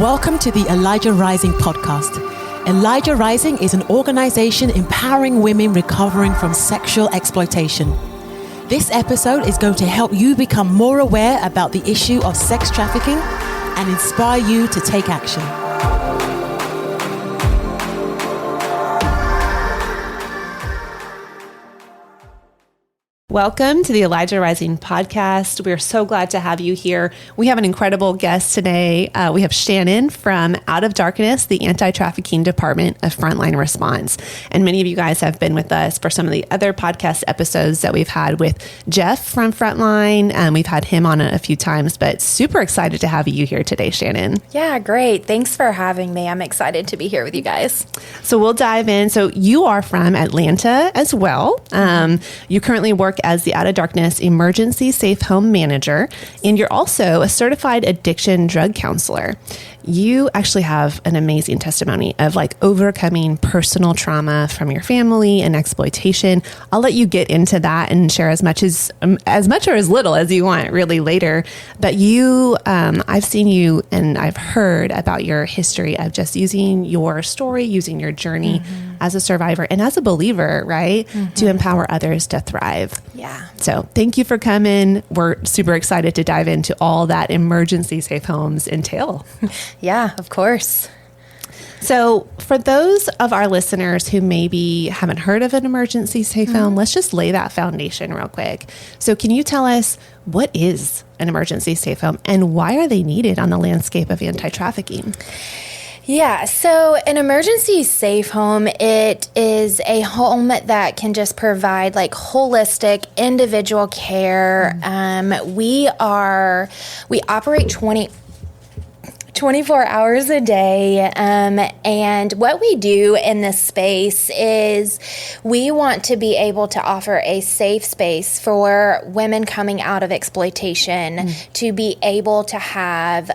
Welcome to the Elijah Rising podcast. Elijah Rising is an organization empowering women recovering from sexual exploitation. This episode is going to help you become more aware about the issue of sex trafficking and inspire you to take action. Welcome to the Elijah Rising podcast. We're so glad to have you here. We have an incredible guest today. We have Shannon from Out of Darkness, the anti-trafficking department of Frontline Response. And many of you guys have been with us for some of the other podcast episodes that we've had with Jeff from Frontline. We've had him on a few times, but super excited to have you here today, Shannon. Yeah, great. Thanks for having me. I'm excited to be here with you guys. So we'll dive in. So you are from Atlanta as well. You currently work as the Out of Darkness Emergency Safe Home Manager, and you're also a certified addiction drug counselor. You actually have an amazing testimony of overcoming personal trauma from your family and exploitation. I'll let you get into that and share as much or as little as you want really later. But you, I've seen you and I've heard about your history of just using your story, using your journey as a survivor and as a believer, right? To empower others to thrive. Yeah. So thank you for coming. We're super excited to dive into all that emergency safe homes entail. Yeah, of course. So for those of our listeners who maybe haven't heard of an emergency safe home, let's just lay that foundation real quick. So can you tell us, what is an emergency safe home and why are they needed on the landscape of anti-trafficking? Yeah, so an emergency safe home, it is a home that can just provide holistic individual care. We operate 24 hours a day. And what we do in this space is we want to be able to offer a safe space for women coming out of exploitation to be able to have,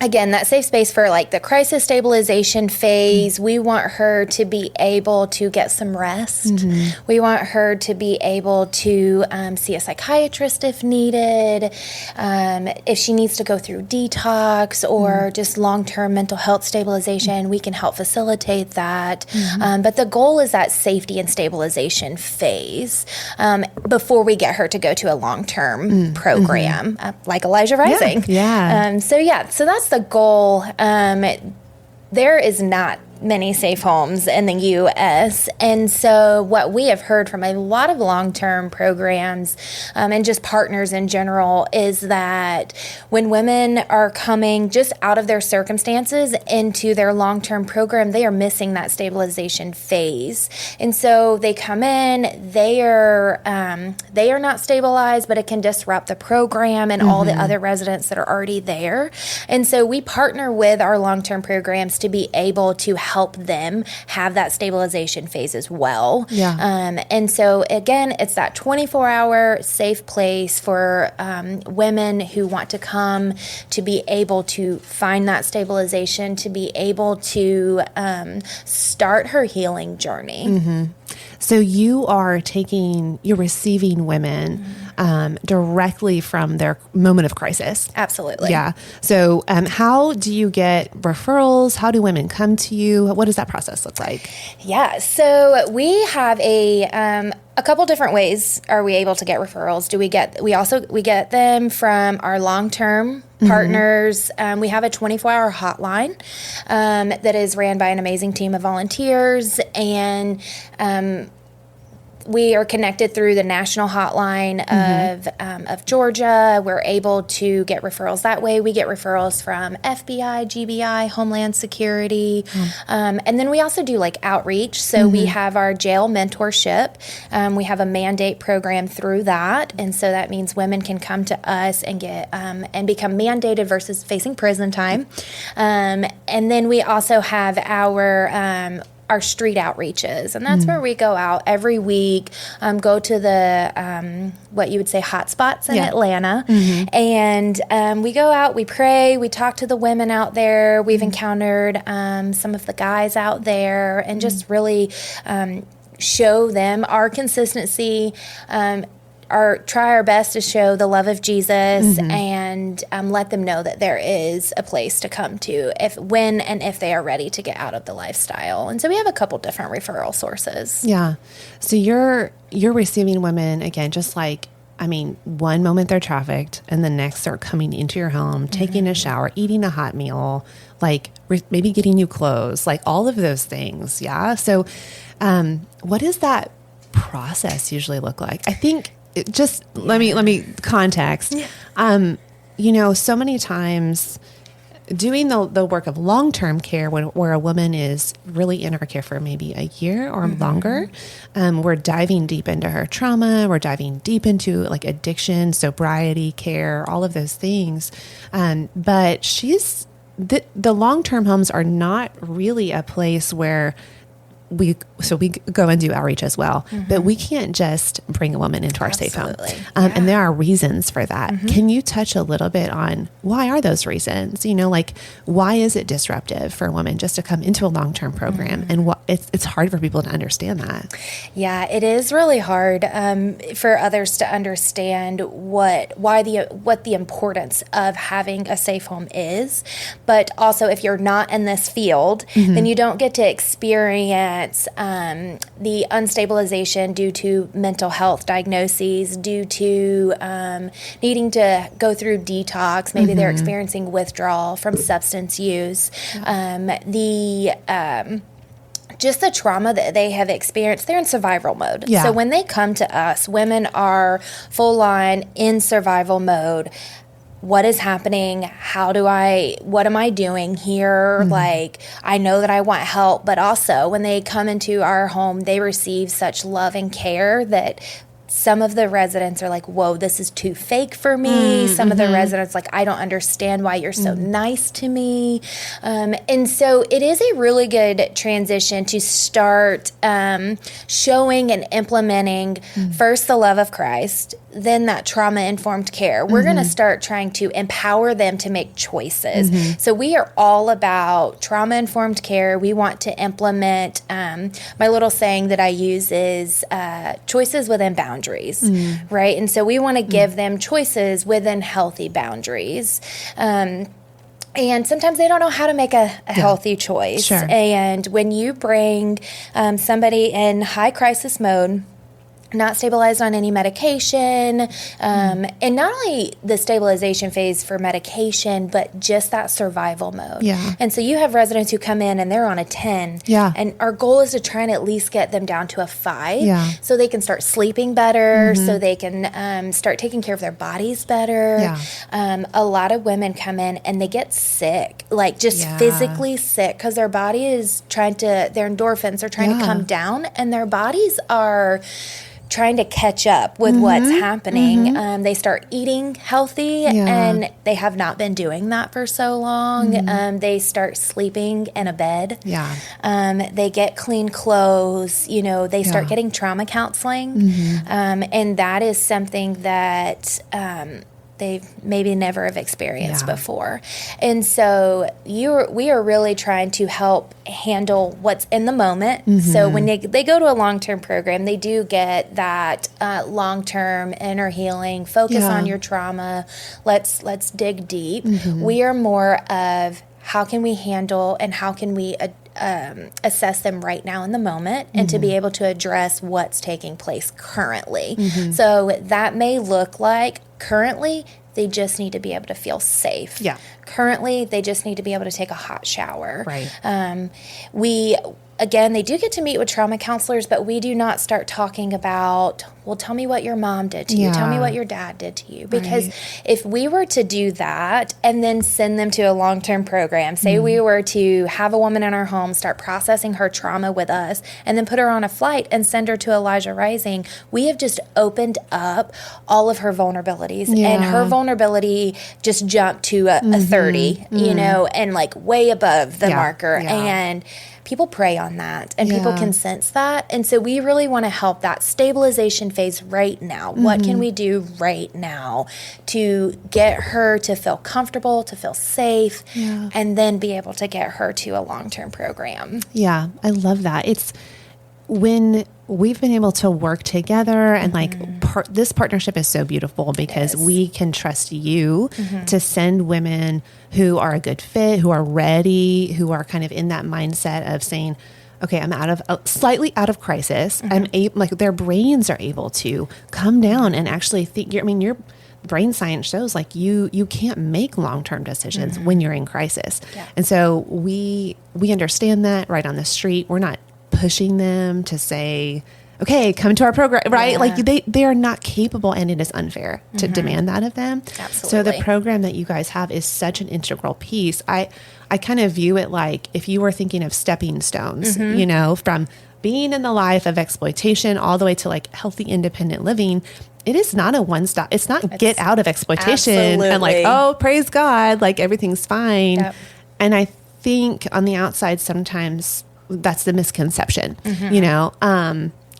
again, that safe space for the crisis stabilization phase. We want her to be able to get some rest. We want her to be able to see a psychiatrist if needed, if she needs to go through detox or just long-term mental health stabilization, we can help facilitate that. But the goal is that safety and stabilization phase before we get her to go to a long-term program like Elijah Rising. So that's the goal. There is not many safe homes in the U.S. And so what we have heard from a lot of long-term programs and just partners in general is that when women are coming just out of their circumstances into their long-term program, they are missing that stabilization phase. And so they come in, they are not stabilized, but it can disrupt the program and all the other residents that are already there. And so we partner with our long-term programs to be able to help them have that stabilization phase as well. And so again, it's that 24-hour safe place for women who want to come to be able to find that stabilization, to be able to start her healing journey. So you're receiving women directly from their moment of crisis. Absolutely. Yeah. So how do you get referrals? How do women come to you? What does that process look like? Yeah. So we have a couple different ways are we able to get referrals. We get them from our long-term partners. We have a 24-hour hotline that is ran by an amazing team of volunteers, and we are connected through the national hotline of Georgia. We're able to get referrals that way. We get referrals from FBI, GBI, Homeland Security. And then we also do outreach. So we have our jail mentorship. We have a mandate program through that. And so that means women can come to us and get and become mandated versus facing prison time. And then we also have our street outreaches, and that's where we go out every week, go to the what you would say hot spots in Atlanta, and we go out, we pray, we talk to the women out there. We've encountered some of the guys out there, and just really show them our consistency, try our best to show the love of Jesus and let them know that there is a place to come to when and if they are ready to get out of the lifestyle. And so we have a couple different referral sources. Yeah. So you're receiving women, again, just like, I mean, one moment they're trafficked and the next they're coming into your home, taking a shower, eating a hot meal, like maybe getting new clothes, like all of those things. Yeah. So what does that process usually look like? I think let me context. Yeah. So many times doing the work of long-term care where a woman is really in our care for maybe a year or longer, we're diving deep into her trauma. We're diving deep into like addiction, sobriety care, all of those things. But the long-term homes are not really a place where we go and do outreach as well, but we can't just bring a woman into our safe home. And there are reasons for that. Can you touch a little bit on why are those reasons? Like why is it disruptive for a woman just to come into a long-term program? And it's hard for people to understand that. Yeah, it is really hard for others to understand what the importance of having a safe home is. But also, if you're not in this field, then you don't get to experience the unstabilization due to mental health diagnoses, due to needing to go through detox. Maybe they're experiencing withdrawal from substance use. Just the trauma that they have experienced, they're in survival mode. Yeah. So when they come to us, women are full on in survival mode. What is happening? What am I doing here? Like, I know that I want help, but also when they come into our home, they receive such love and care that some of the residents are like, whoa, this is too fake for me. Some of the residents like, I don't understand why you're so nice to me. And so it is a really good transition to start showing and implementing first the love of Christ, then that trauma-informed care. We're going to start trying to empower them to make choices. So we are all about trauma-informed care. We want to implement, my little saying that I use is choices within boundaries, right? And so we want to give them choices within healthy boundaries. And sometimes they don't know how to make a healthy choice. Sure. And when you bring somebody in high crisis mode, not stabilized on any medication, and not only the stabilization phase for medication, but just that survival mode. Yeah. And so you have residents who come in and they're on a 10. Yeah. And our goal is to try and at least get them down to a 5. Yeah. So they can start sleeping better, so they can start taking care of their bodies better. Yeah. A lot of women come in and they get sick, like just physically sick, because their body is their endorphins are trying to come down, and their bodies are trying to catch up with what's happening. They start eating healthy, and they have not been doing that for so long. They start sleeping in a bed. They get clean clothes. They start getting trauma counseling. And that is something that they've maybe never have experienced before. And so we are really trying to help handle what's in the moment. So when they go to a long-term program, they do get that long-term inner healing, focus on your trauma. Let's dig deep. We are more of how can we handle and how can we assess them right now in the moment, and to be able to address what's taking place currently. So that may look like currently they just need to be able to feel safe. Currently they just need to be able to take a hot shower. Again, they do get to meet with trauma counselors, but we do not start talking about, well, tell me what your mom did to you. Tell me what your dad did to you. Because if we were to do that and then send them to a long-term program, say we were to have a woman in our home start processing her trauma with us and then put her on a flight and send her to Elijah Rising, we have just opened up all of her vulnerabilities. And her vulnerability just jumped to a 30, and like way above the marker. And people prey on that, and people can sense that. And so we really want to help that stabilization phase right now. What can we do right now to get her to feel comfortable, to feel safe, and then be able to get her to a long-term program? Yeah, I love that. when we've been able to work together and like this partnership is so beautiful because we can trust you to send women who are a good fit, who are ready, who are kind of in that mindset of saying, okay, I'm slightly out of crisis. I'm able, like their brains are able to come down and actually think. Your brain science shows like you can't make long-term decisions when you're in crisis. Yeah. And so we understand that right on the street. We're not pushing them to say, okay, come to our program, right? Yeah. Like they are not capable, and it is unfair to demand that of them. Absolutely. So the program that you guys have is such an integral piece. I kind of view it like if you were thinking of stepping stones, you know, from being in the life of exploitation all the way to like healthy, independent living. It is not a one stop. It's not get out of exploitation and like, oh, praise God, like everything's fine. Yep. And I think on the outside, sometimes that's the misconception, you know,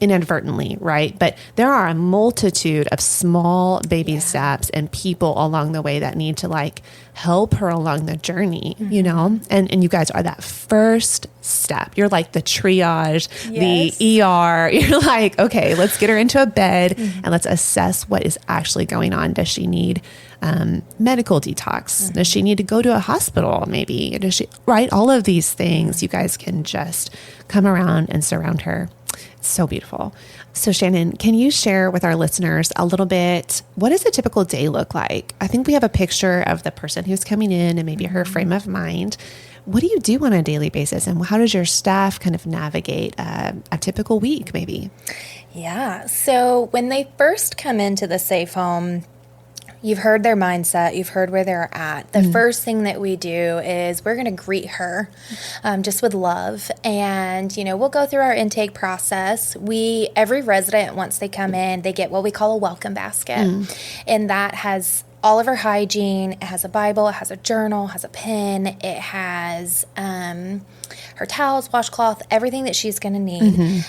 inadvertently, right? But there are a multitude of small baby steps and people along the way that need to like help her along the journey, you know? And you guys are that first step. You're like the triage, the ER. You're like, okay, let's get her into a bed and let's assess what is actually going on. Does she need medical detox? Does she need to go to a hospital maybe? Does she, right? All of these things, you guys can just come around and surround her. It's so beautiful. So Shannon, can you share with our listeners a little bit, what does a typical day look like? I think we have a picture of the person who's coming in and maybe her frame of mind. What do you do on a daily basis, and how does your staff kind of navigate a typical week maybe? Yeah. So when they first come into the safe home, you've heard their mindset. You've heard where they're at. The first thing that we do is we're going to greet her just with love. And, you know, we'll go through our intake process. Every resident, once they come in, they get what we call a welcome basket. And that has all of her hygiene. It has a Bible. It has a journal. It has a pen. It has her towels, washcloth, everything that she's going to need.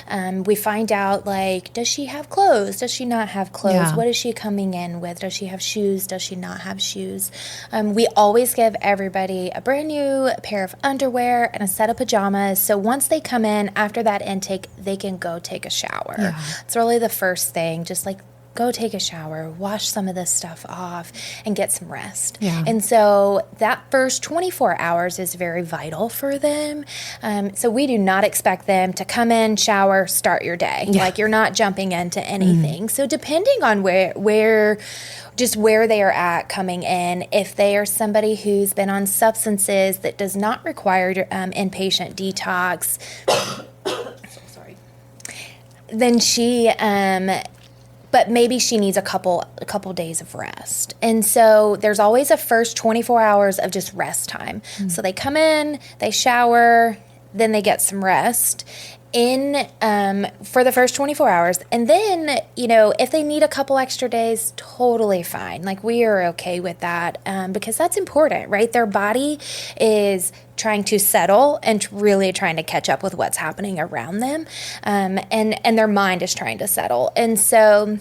We find out, like, does she have clothes? Does she not have clothes? Yeah. What is she coming in with? Does she have shoes? Does she not have shoes? We always give everybody a brand new pair of underwear and a set of pajamas. So once they come in after that intake, they can go take a shower. Yeah. It's really the first thing, just like, go take a shower, wash some of this stuff off, and get some rest. Yeah. And so that first 24 hours is very vital for them. So we do not expect them to come in, shower, start your day. Yeah. Like, you're not jumping into anything. So depending on where they are at coming in, if they are somebody who's been on substances that does not require inpatient detox, sorry, then but maybe she needs a couple days of rest. And so there's always a first 24 hours of just rest time. So they come in, they shower, then they get some rest for the first 24 hours. And then, you know, if they need a couple extra days, totally fine. Like, we are okay with that because that's important, right? Their body is trying to settle and really trying to catch up with what's happening around them. And their mind is trying to settle. And so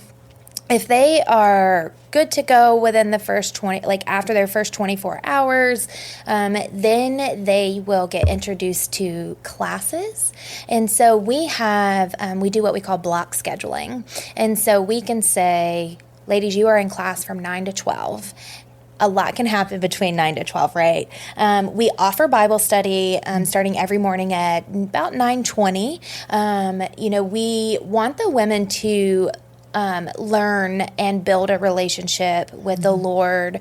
if they are good to go within the first after their first 24 hours, then they will get introduced to classes. And so we do what we call block scheduling. And so we can say, ladies, you are in class from 9 to 12. A lot can happen between 9 to 12, right? We offer Bible study starting every morning at about 9:20. You know, we want the women to learn and build a relationship with the Lord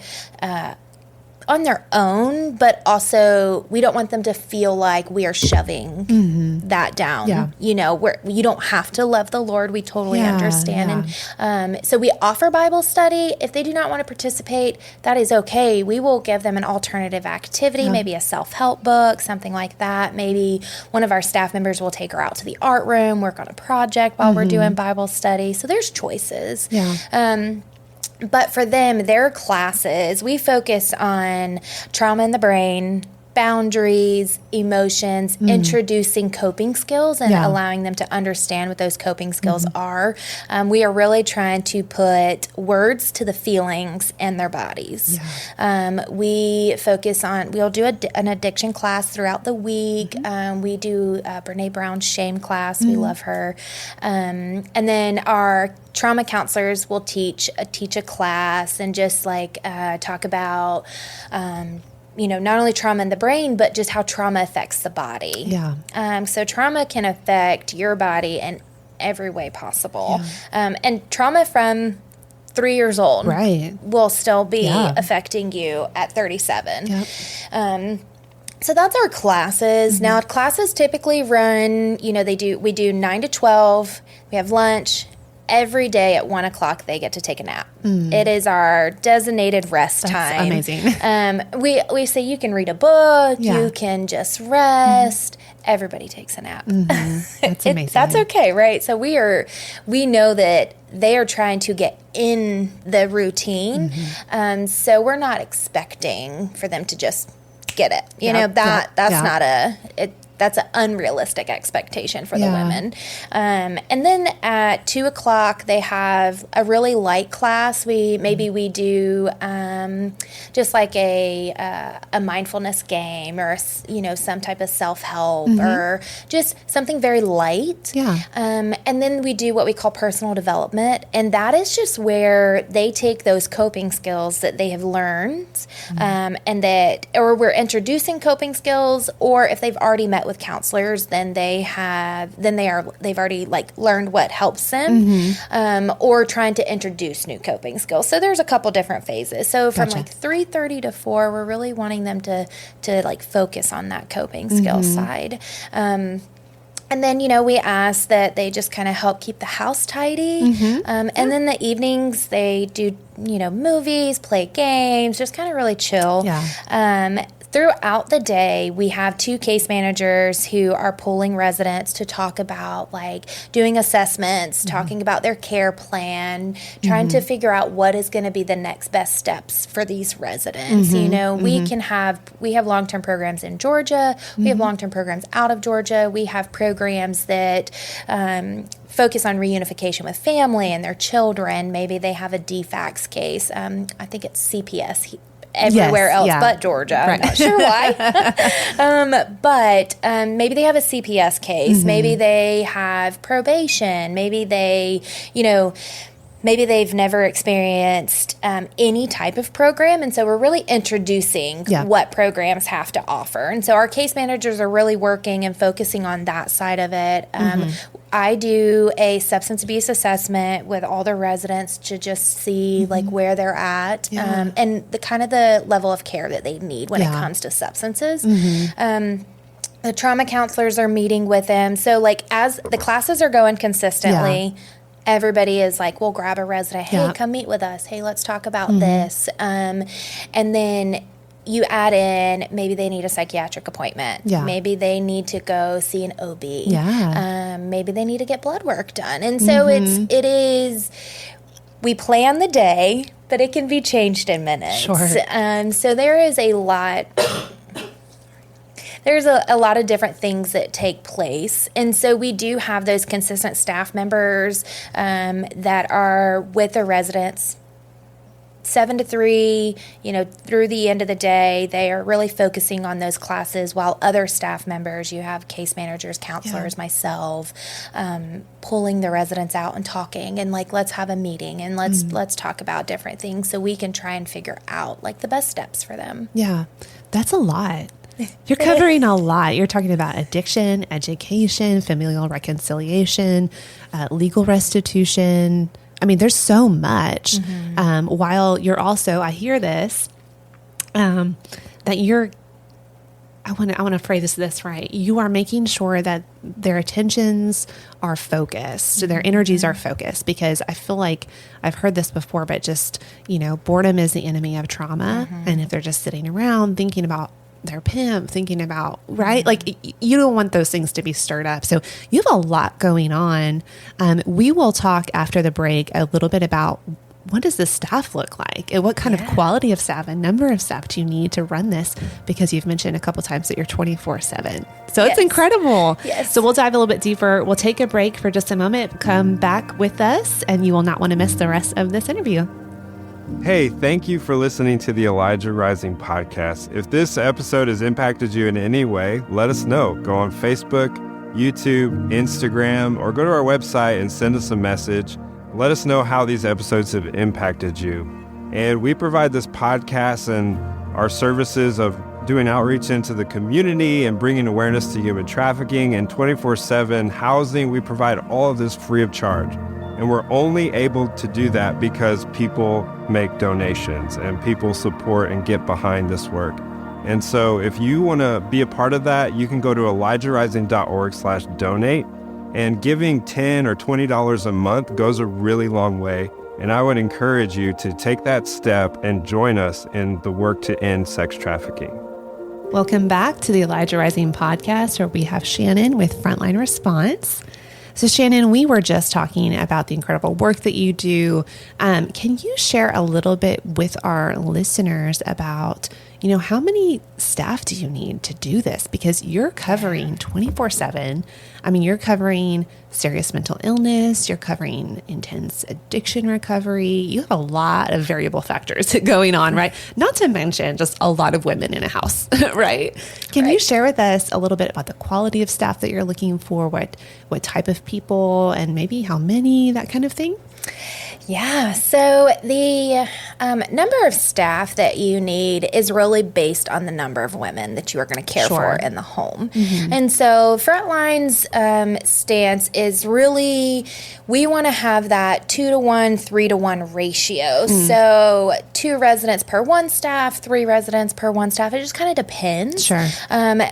on their own, but also we don't want them to feel like we are shoving that down. Yeah. You know, you don't have to love the Lord. We totally understand. Yeah. And so we offer Bible study. If they do not want to participate, that is okay. We will give them an alternative activity, maybe a self-help book, something like that. Maybe one of our staff members will take her out to the art room, work on a project while we're doing Bible study. So there's choices. Yeah. But for them, their classes, we focus on trauma in the brain, boundaries, emotions, introducing coping skills and Yeah. allowing them to understand what those coping skills are. We are really trying to put words to the feelings in their bodies. We focus on, we'll do an addiction class throughout the week. We do Brene Brown's shame class. We love her. And then our trauma counselors will teach a class and just talk about not only trauma in the brain, but just how trauma affects the body. Yeah. So trauma can affect your body in every way possible. And trauma from 3 years old will still be affecting you at 37. Yep. So that's our classes. Now, classes typically run, we do 9 to 12. We have lunch. Every day at 1 o'clock, they get to take a nap. It is our designated rest time. Amazing. We say you can read a book, you can just rest. Everybody takes a nap. That's amazing. That's okay, right? So we know that they are trying to get in the routine. So we're not expecting for them to just get it. That's an unrealistic expectation for the women. And then at 2 o'clock, they have a really light class. We do just like a mindfulness game or some type of self-help or just something very light. And then we do what we call personal development, and that is just where they take those coping skills that they have learned, or we're introducing coping skills, or if they've already met with counselors, then they've already learned what helps them, or trying to introduce new coping skills. So there's a couple different phases. So from 3:30 to 4, we're really wanting them to focus on that coping skill side. And then, we ask that they just kind of help keep the house tidy. And then the evenings, they do, movies, play games, just kind of really chill. Throughout the day, we have 2 case managers who are pulling residents to talk about doing assessments, talking about their care plan, trying to figure out what is going to be the next best steps for these residents. We have long-term programs in Georgia. We have long-term programs out of Georgia. We have programs that focus on reunification with family and their children. Maybe they have a DFACS case. I think it's CPS everywhere else but Georgia. I'm not sure why. But maybe they have a CPS case. Maybe they have probation. Maybe maybe they've never experienced any type of program. And so we're really introducing what programs have to offer. And so our case managers are really working and focusing on that side of it. I do a substance abuse assessment with all the residents to just see where they're at and the level of care that they need when it comes to substances. The trauma counselors are meeting with them. So as the classes are going consistently, everybody is we'll grab a resident. Hey, come meet with us. Hey, let's talk about this. And then you add in, maybe they need a psychiatric appointment. Maybe they need to go see an OB. Maybe they need to get blood work done. And so we plan the day, but it can be changed in minutes. So there is a lot. There's a lot of different things that take place. And so we do have those consistent staff members that are with the residents 7 to 3, through the end of the day. They are really focusing on those classes, while other staff members, you have case managers, counselors, myself, pulling the residents out and talking and let's have a meeting and let's talk about different things so we can try and figure out the best steps for them. Yeah, that's a lot. You're covering a lot. You're talking about addiction, education, familial reconciliation, legal restitution. I mean, there's so much. While you're also, I hear this, that you're, I want to phrase this right. You are making sure that their attentions are focused, their energies are focused, because I feel like I've heard this before, but just, boredom is the enemy of trauma. And if they're just sitting around thinking about their pimp, thinking about, right? You don't want those things to be stirred up. So you have a lot going on. We will talk after the break a little bit about what does the staff look like? And what kind of quality of staff and number of staff do you need to run this? Because you've mentioned a couple times that you're 24/7. So it's incredible. Yes. So we'll dive a little bit deeper. We'll take a break for just a moment. Come back with us and you will not want to miss the rest of this interview. Hey, thank you for listening to the Elijah Rising podcast. If this episode has impacted you in any way, let us know. Go on Facebook, YouTube, Instagram, or go to our website and send us a message. Let us know how these episodes have impacted you. And we provide this podcast and our services of doing outreach into the community and bringing awareness to human trafficking and 24/7 housing. We provide all of this free of charge. And we're only able to do that because people make donations and people support and get behind this work. And so if you want to be a part of that, you can go to elijahrising.org/donate. And giving $10 or $20 a month goes a really long way. And I would encourage you to take that step and join us in the work to end sex trafficking. Welcome back to the Elijah Rising podcast, where we have Shannon with Frontline Response. So Shannon, we were just talking about the incredible work that you do. Can you share a little bit with our listeners about, how many staff do you need to do this? Because you're covering 24/7. You're covering serious mental illness. You're covering intense addiction recovery. You have a lot of variable factors going on, right? Not to mention just a lot of women in a house, right? Can you share with us a little bit about the quality of staff that you're looking for, what type of people, and maybe how many, that kind of thing? Yeah, so the number of staff that you need is really based on the number of women that you are going to care for in the home. Mm-hmm. And so Frontline's stance is really, we want to have that 2-to-1, 3-to-1 ratio. So 2 residents per 1 staff, 3 residents per 1 staff. It just kind of depends. Sure.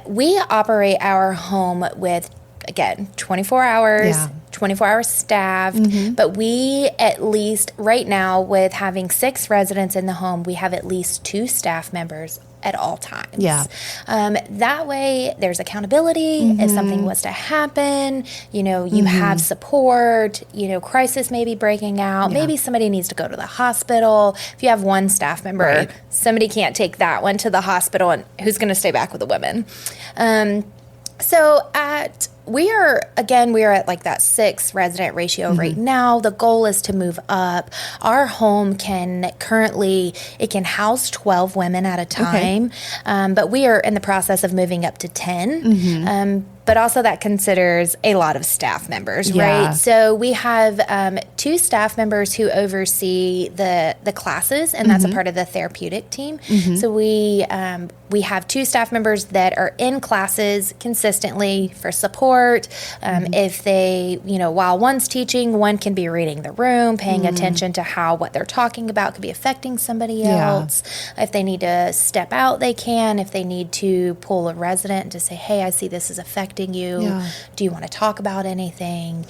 We operate our home with, again, 24 hours, 24 hours staffed, but we at least, right now, with having 6 residents in the home, we have at least 2 staff members at all times. Yeah. That way, there's accountability. If something was to happen, you have support, crisis may be breaking out. Maybe somebody needs to go to the hospital. If you have 1 staff member, somebody can't take that one to the hospital, and who's going to stay back with the women? We are at like that 6 resident ratio right now. The goal is to move up. Our home can house 12 women at a time, but we are in the process of moving up to 10. But also that considers a lot of staff members, right? So we have 2 staff members who oversee the classes, and that's a part of the therapeutic team. So we have 2 staff members that are in classes consistently for support. If they, while one's teaching, one can be reading the room, paying attention to how what they're talking about could be affecting somebody else. If they need to step out, they can. If they need to pull a resident to say, hey, I see this is affecting you. Do you want to talk about anything?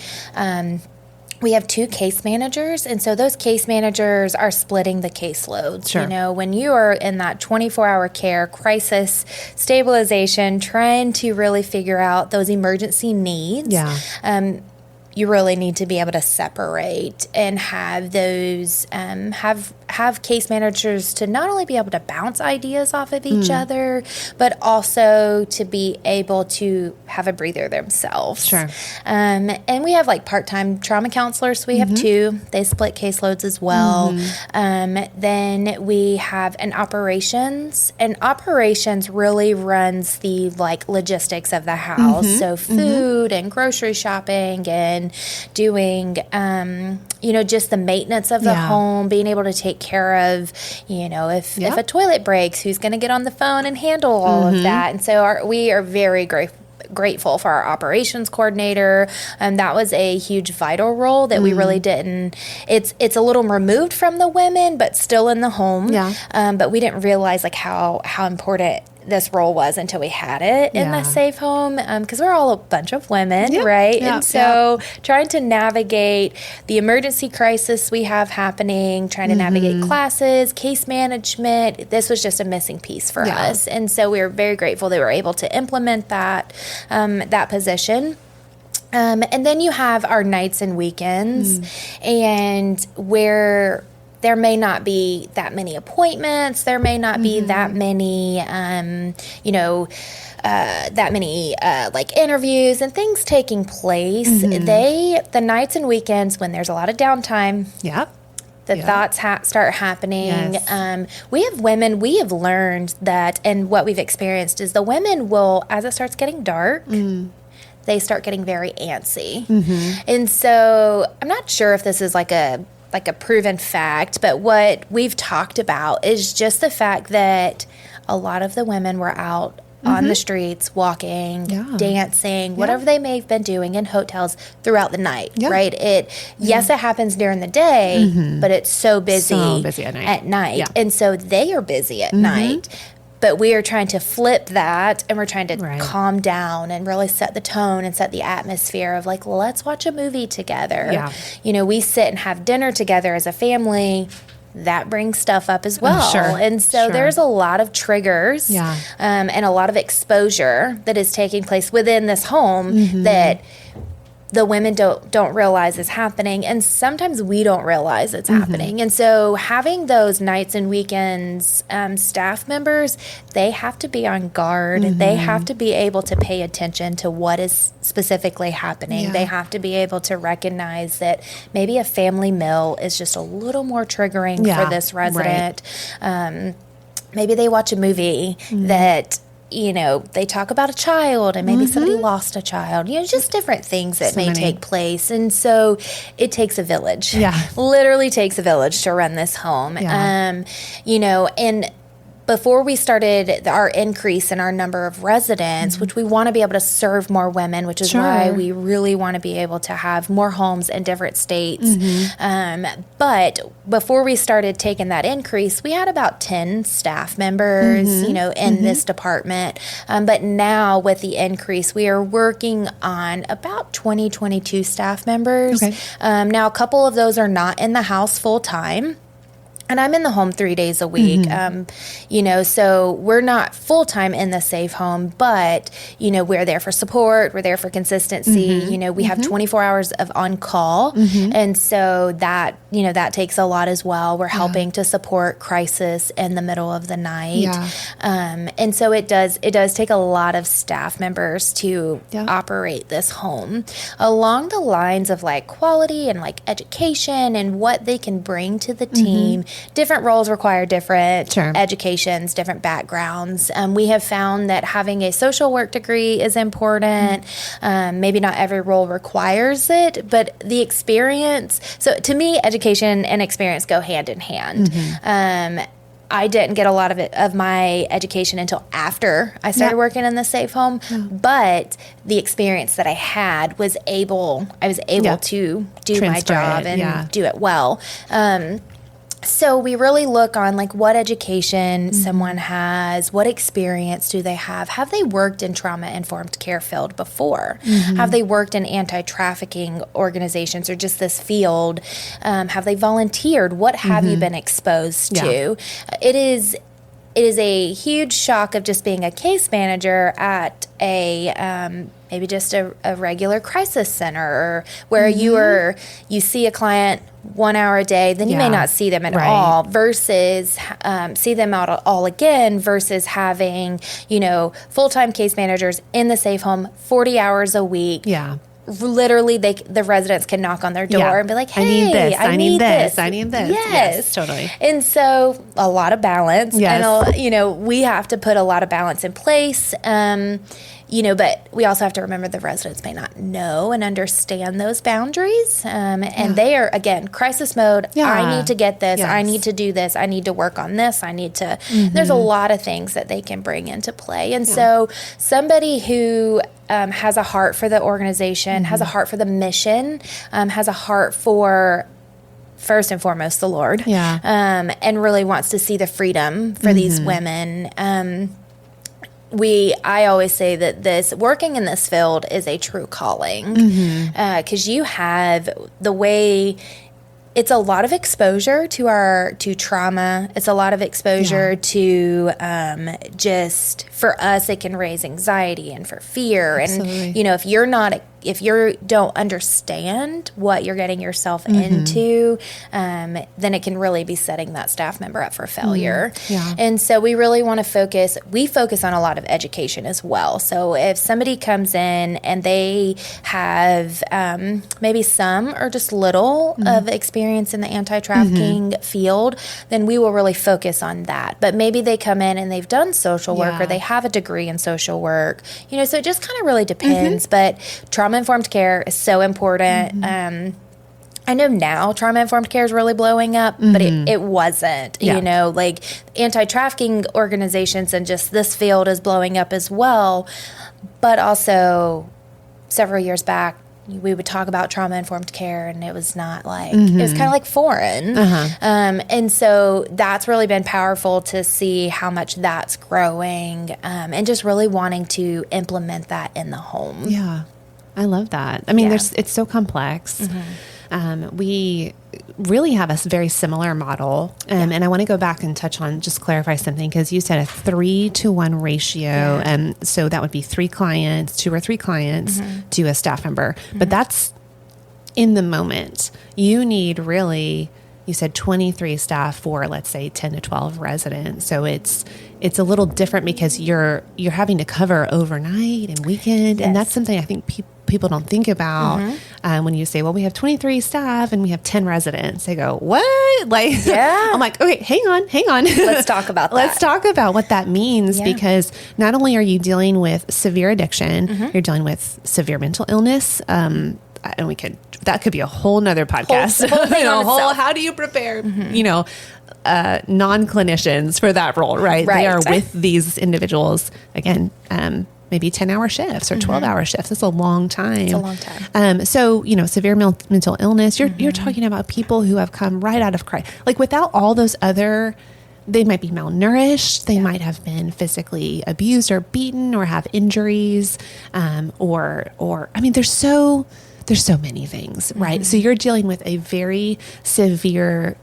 We have 2 case managers, and so those case managers are splitting the caseloads. Sure. When you are in that 24-hour care, crisis, stabilization, trying to really figure out those emergency needs, you really need to be able to separate and have those, have case managers to not only be able to bounce ideas off of each other, but also to be able to have a breather themselves. Sure. And we have like part-time trauma counselors. So we have 2. They split caseloads as well. Then we have an operations, and operations really runs the logistics of the house. So food and grocery shopping and doing, just the maintenance of the home, being able to take care of, if a toilet breaks, who's going to get on the phone and handle all of that. And so we are very grateful for our operations coordinator. That was a huge vital role that we really didn't, it's a little removed from the women, but still in the home. But we didn't realize how important this role was until we had it in the safe home, because we're all a bunch of women, right? And so trying to navigate the emergency crisis we have happening, trying to navigate classes, case management, this was just a missing piece for us. And so we were very grateful they were able to implement that position. And then you have our nights and weekends, and where there may not be that many appointments. There may not be that many, that many like interviews and things taking place. The nights and weekends when there's a lot of downtime. The thoughts start happening. Yes. We have women, we have learned that, and what we've experienced is the women will, as it starts getting dark, they start getting very antsy. And so I'm not sure if this is like a proven fact, but what we've talked about is just the fact that a lot of the women were out on the streets, walking, dancing, whatever they may have been doing in hotels throughout the night, right? Yes, it happens during the day, but it's so busy at night. And so they are busy at night. But we are trying to flip that, and we're trying to calm down and really set the tone and set the atmosphere of like, well, let's watch a movie together. We sit and have dinner together as a family. That brings stuff up as well. And so there's a lot of triggers and a lot of exposure that is taking place within this home that the women don't realize is happening, and sometimes we don't realize it's happening. And so having those nights and weekends staff members, they have to be on guard. They have to be able to pay attention to what is specifically happening. They have to be able to recognize that maybe a family meal is just a little more triggering for this resident. Maybe they watch a movie that they talk about a child, and maybe somebody lost a child, just different things that may take place. And so it takes a village. Literally takes a village to run this home. And before we started our increase in our number of residents, which we want to be able to serve more women, which is why we really want to be able to have more homes in different states. But before we started taking that increase, we had about 10 staff members, in this department. But now with the increase, we are working on about 22 staff members. Now, a couple of those are not in the house full time. And I'm in the home 3 days a week, so we're not full-time in the safe home, but, we're there for support, we're there for consistency, we have 24 hours of on-call, and so that, that takes a lot as well. We're helping to support crisis in the middle of the night, and so it does take a lot of staff members to operate this home, along the lines of, like, quality and, like, education and what they can bring to the team. Different roles require different educations, different backgrounds. We have found that having a social work degree is important. Maybe not every role requires it, but the experience. So to me, education and experience go hand in hand. I didn't get a lot of my education until after I started working in the safe home, but the experience that I had I was able to do my job and do it well. So we really look on, like, what education someone has, what experience do they have? Have they worked in trauma-informed care field before? Have they worked in anti-trafficking organizations or just this field? Have they volunteered? What have you been exposed to? It is a huge shock of just being a case manager at a maybe just a regular crisis center, or where you see a client 1 hour a day, then you may not see them at all, versus see them out all again, versus having, full-time case managers in the safe home 40 hours a week. Literally, the residents can knock on their door and be like, hey, I need this. Yes, totally. And so a lot of balance. And, we have to put a lot of balance in place. But we also have to remember the residents may not know and understand those boundaries. And they are, again, crisis mode. I need to get this. I need to do this. I need to work on this. I need to. There's a lot of things that they can bring into play. And so somebody who has a heart for the organization, has a heart for the mission, has a heart for, first and foremost, the Lord, and really wants to see the freedom for these women. I always say that working in this field is a true calling, because you have the way. It's a lot of exposure to trauma. It's a lot of exposure to just, for us, it can raise anxiety and for fear. Absolutely. And, if you're not if you don't understand what you're getting yourself into, then it can really be setting that staff member up for failure. Yeah. And so we really want to focus on a lot of education as well. So if somebody comes in and they have maybe some or just little of experience in the anti-trafficking field, then we will really focus on that. But maybe they come in and they've done social work or they have a degree in social work, so it just kind of really depends. But trauma-informed care is so important. I know now trauma-informed care is really blowing up, but it wasn't. Like anti-trafficking organizations and just this field is blowing up as well. But also, several years back, we would talk about trauma-informed care, and it was not like, it was kind of like foreign. And so that's really been powerful to see how much that's growing, and just really wanting to implement that in the home. Yeah, I love that. I mean, it's so complex. We really have a very similar model. And I want to go back and just clarify something, because you said a 3-to-1 ratio. And so that would be 2 or 3 clients to a staff member. But that's in the moment. You need really, you said 23 staff for, let's say, 10 to 12 residents. So it's a little different because you're having to cover overnight and weekend. And that's something I think people don't think about when you say, well, we have 23 staff and we have 10 residents. They go, what? Like, I'm like, okay, hang on. Let's talk about that. Let's talk about what that means, because not only are you dealing with severe addiction, you're dealing with severe mental illness. And that could be a whole nother podcast. How do you prepare, non-clinicians for that role, right? They are with these individuals, again, maybe 10-hour shifts or 12-hour shifts. That's a long time. It's a long time. So, severe mental illness, you're talking about people who have come right out of crisis. Like, without all those other, they might be malnourished. They might have been physically abused or beaten or have injuries. There's so many things, right? So you're dealing with a very severe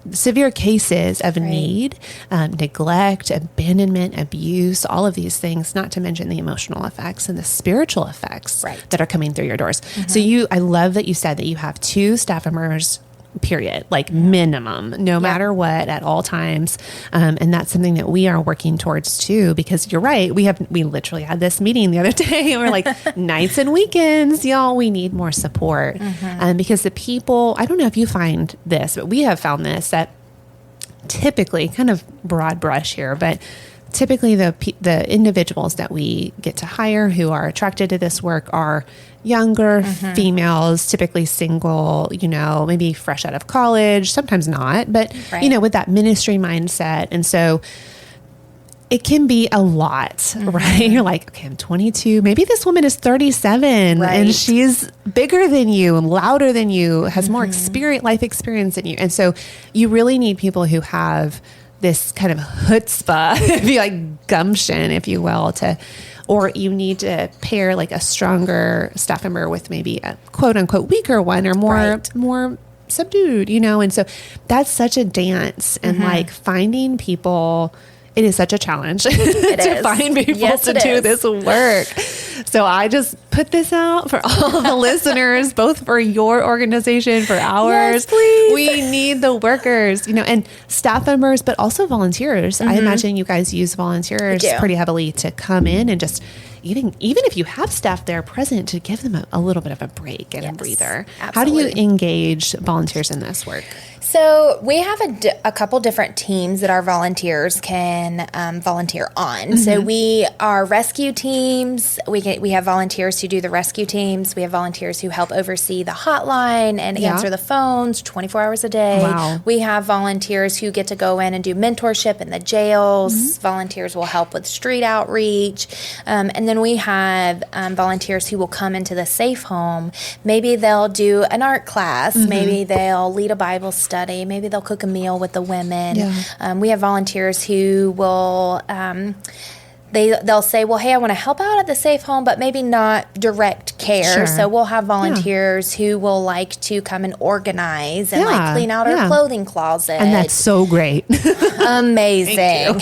cases of need, neglect, abandonment, abuse, all of these things, not to mention the emotional effects and the spiritual effects that are coming through your doors. So I love that you said that you have 2 staff members, period, like minimum, no matter what, at all times. And that's something that we are working towards too, because you're right. We literally had this meeting the other day and we're like, nights and weekends, y'all, we need more support. Because the people, I don't know if you find this, but we have found this, that typically, kind of broad brush here, but typically the individuals that we get to hire who are attracted to this work are younger females, typically single, maybe fresh out of college, sometimes not, but, with that ministry mindset. And so it can be a lot, right? You're like, okay, I'm 22. Maybe this woman is 37 and she's bigger than you and louder than you, has more life experience than you. And so you really need people who have this kind of chutzpah, if you like, gumption, if you will, or you need to pair like a stronger staff member with maybe a quote unquote weaker one, or more subdued, and so that's such a dance. And like finding people, it is such a challenge to find people to do this work. So I just put this out for all the listeners, both for your organization, for ours. Yes, please. We need the workers, and staff members, but also volunteers. I imagine you guys use volunteers pretty heavily to come in and just, even if you have staff there present, to give them a little bit of a break and a breather. Absolutely. How do you engage volunteers in this work? So we have a couple different teams that our volunteers can volunteer on. So we are rescue teams. We have volunteers who do the rescue teams. We have volunteers who help oversee the hotline and answer the phones 24 hours a day. Wow. We have volunteers who get to go in and do mentorship in the jails. Volunteers will help with street outreach. And then we have volunteers who will come into the safe home. Maybe they'll do an art class. Maybe they'll lead a Bible study. Maybe they'll cook a meal with the women. We have volunteers who will they'll say, well, hey, I want to help out at the safe home, but maybe not direct care. Sure. So we'll have volunteers who will like to come and organize and like clean out our clothing closet. And that's so great. Amazing.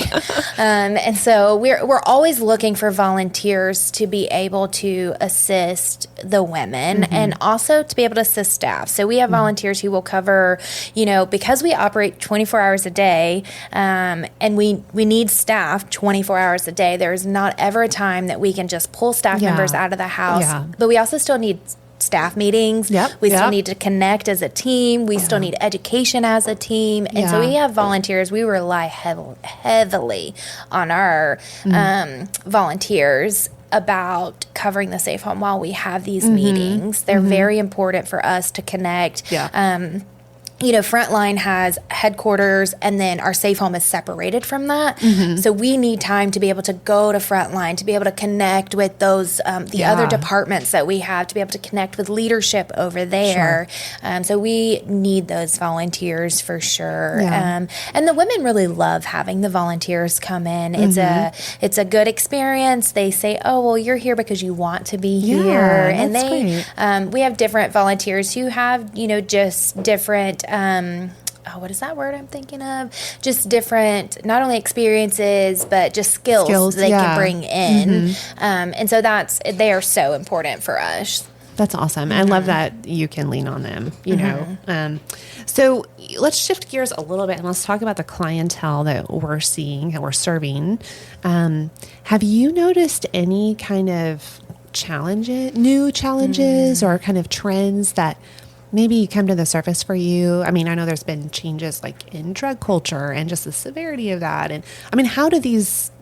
And so we're always looking for volunteers to be able to assist the women and also to be able to assist staff. So we have volunteers who will cover, because we operate 24 hours a day, and we need staff 24 hours a day. There's not ever a time that we can just pull staff members out of the house. But we also still need staff meetings. We still need to connect as a team. We still need education as a team. And so we have volunteers. We rely heavily on our volunteers about covering the safe home while we have these meetings. They're very important for us to connect. Frontline has headquarters, and then our safe home is separated from that. So we need time to be able to go to Frontline, to be able to connect with those, the other departments that we have, to be able to connect with leadership over there. So we need those volunteers for sure. And the women really love having the volunteers come in. It's a good experience. They say, oh, well, you're here because you want to be here. And we have different volunteers who have, just different what is that word I'm thinking of? Just different, not only experiences, but just skills they can bring in. And so they are so important for us. That's awesome. I love that you can lean on them, you know. So let's shift gears a little bit and let's talk about the clientele that we're seeing, that we're serving. Have you noticed any kind of new challenges or kind of trends that maybe come to the surface for you? I mean, I know there's been changes like in drug culture and just the severity of that. And I mean, how do these,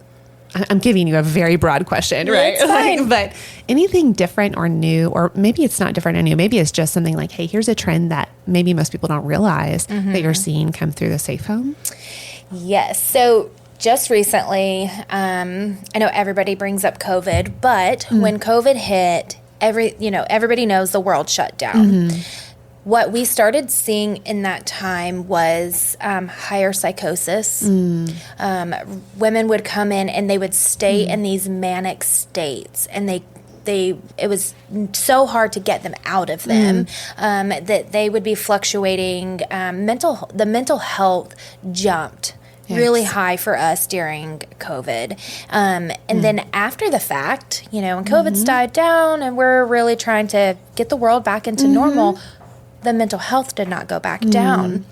I'm giving you a very broad question, right? It's fine. But anything different or new, or maybe it's not different or new, maybe it's just something like, hey, here's a trend that maybe most people don't realize that you're seeing come through the safe home? Yes. So just recently, I know everybody brings up COVID, but when COVID hit, everybody knows the world shut down. What we started seeing in that time was higher psychosis. Women would come in and they would stay in these manic states, and it was so hard to get them out of them that they would be fluctuating. The mental health jumped really high for us during COVID. And then after the fact, when COVID's died down and we're really trying to get the world back into normal, the mental health did not go back down.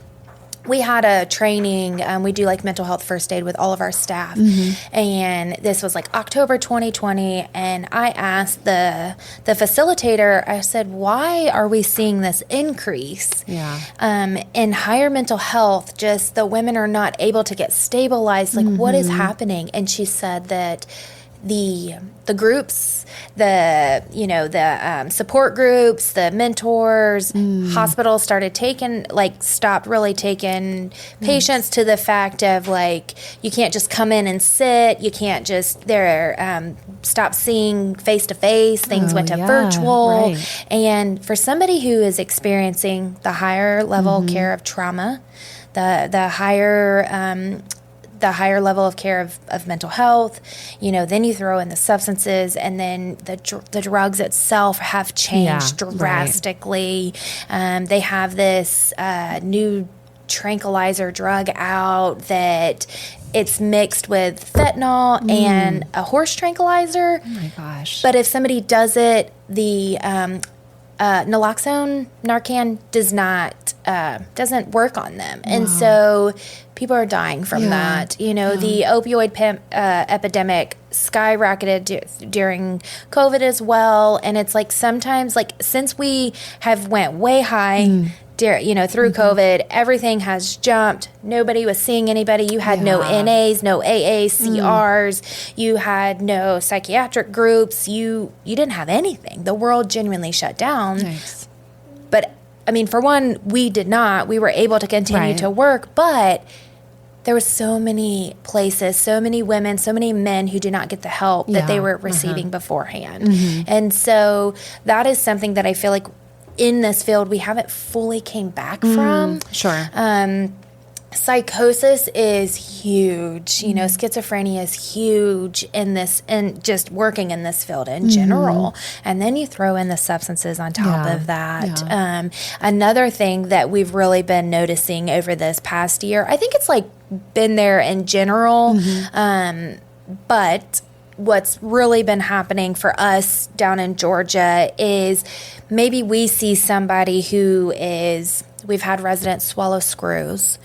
We had a training, we do like mental health first aid with all of our staff. And this was like October 2020. And I asked the facilitator, I said, why are we seeing this increase in higher mental health? Just the women are not able to get stabilized. Like what is happening? And she said that the groups, the support groups, the mentors, hospitals stopped really taking patients to the fact of like, you can't just come in and sit. You can't just, stop seeing face to face. Things went to virtual. Right. And for somebody who is experiencing the higher level care of trauma, the higher level of care of mental health, then you throw in the substances, and then the drugs itself have changed drastically. Right. They have this new tranquilizer drug out that it's mixed with fentanyl and a horse tranquilizer. Oh my gosh. But if somebody does it, the naloxone, Narcan doesn't work on them. And so people are dying from that. The opioid epidemic skyrocketed during COVID as well. And it's like sometimes, like since we have went way high, through COVID, everything has jumped. Nobody was seeing anybody. You had no NAs, no AAs, CRs. You had no psychiatric groups. You didn't have anything. The world genuinely shut down. Nice. But, I mean, for one, we did not. We were able to continue to work, but there were so many places, so many women, so many men who did not get the help that they were receiving beforehand. And so that is something that I feel like in this field we haven't fully came back from. Sure. psychosis is huge. You know, schizophrenia is huge in this, and just working in this field in general. And then you throw in the substances on top of that. Another thing that we've really been noticing over this past year, I think it's like been there in general, but what's really been happening for us down in Georgia is maybe we see somebody who is, we've had residents swallow screws,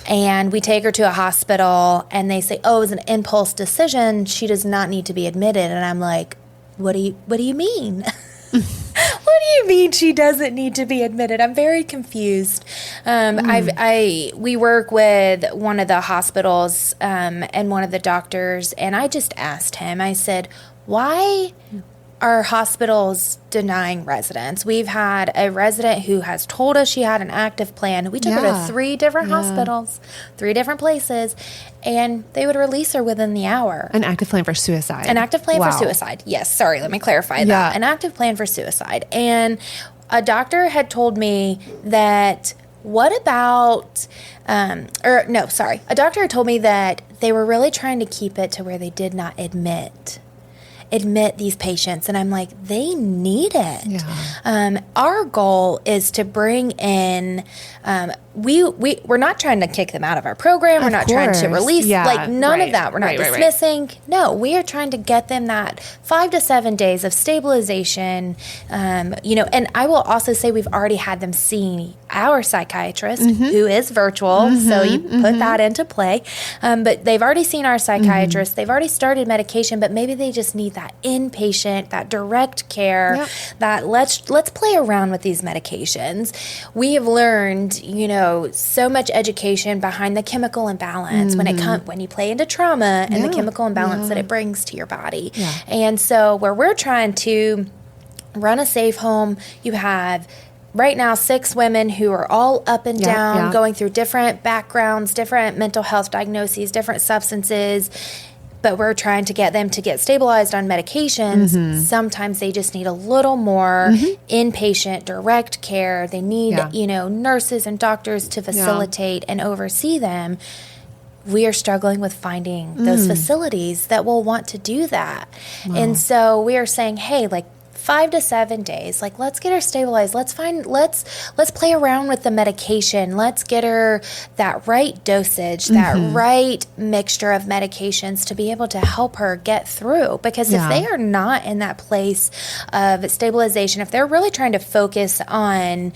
and we take her to a hospital and they say, oh, it was an impulse decision. She does not need to be admitted. And I'm like, what do you mean? What do you mean she doesn't need to be admitted? I'm very confused. We work with one of the hospitals and one of the doctors, and I just asked him, I said, why are hospitals denying residents? We've had a resident who has told us she had an active plan. We took her to 3 different hospitals, 3 different places, and they would release her within the hour. An active plan for suicide. An active plan for suicide. Yes, sorry, let me clarify that. An active plan for suicide. And a doctor had told me that, what about, a doctor had told me that they were really trying to keep it to where they did not admit these patients, and I'm like, they need it. Our goal is to bring in, we're not trying to kick them out of our program. We're not trying to release, like none of that. We're not dismissing. No, we are trying to get them that 5 to 7 days of stabilization. And I will also say we've already had them see our psychiatrist, who is virtual, so you put that into play. But they've already seen our psychiatrist. They've already started medication, but maybe they just need that inpatient, that direct care, that let's play around with these medications. We have learned, so much education behind the chemical imbalance when you play into trauma and the chemical imbalance that it brings to your body. And so where we're trying to run a safe home, you have right now 6 women who are all up and down, going through different backgrounds, different mental health diagnoses, different substances, but we're trying to get them to get stabilized on medications. Sometimes they just need a little more inpatient direct care. They need, nurses and doctors to facilitate and oversee them. We are struggling with finding those facilities that will want to do that. And so we are saying, hey, like 5 to 7 days, like let's get her stabilized. Let's play around with the medication. Let's get her that right dosage, that right mixture of medications to be able to help her get through. Because if they are not in that place of stabilization, if they're really trying to focus on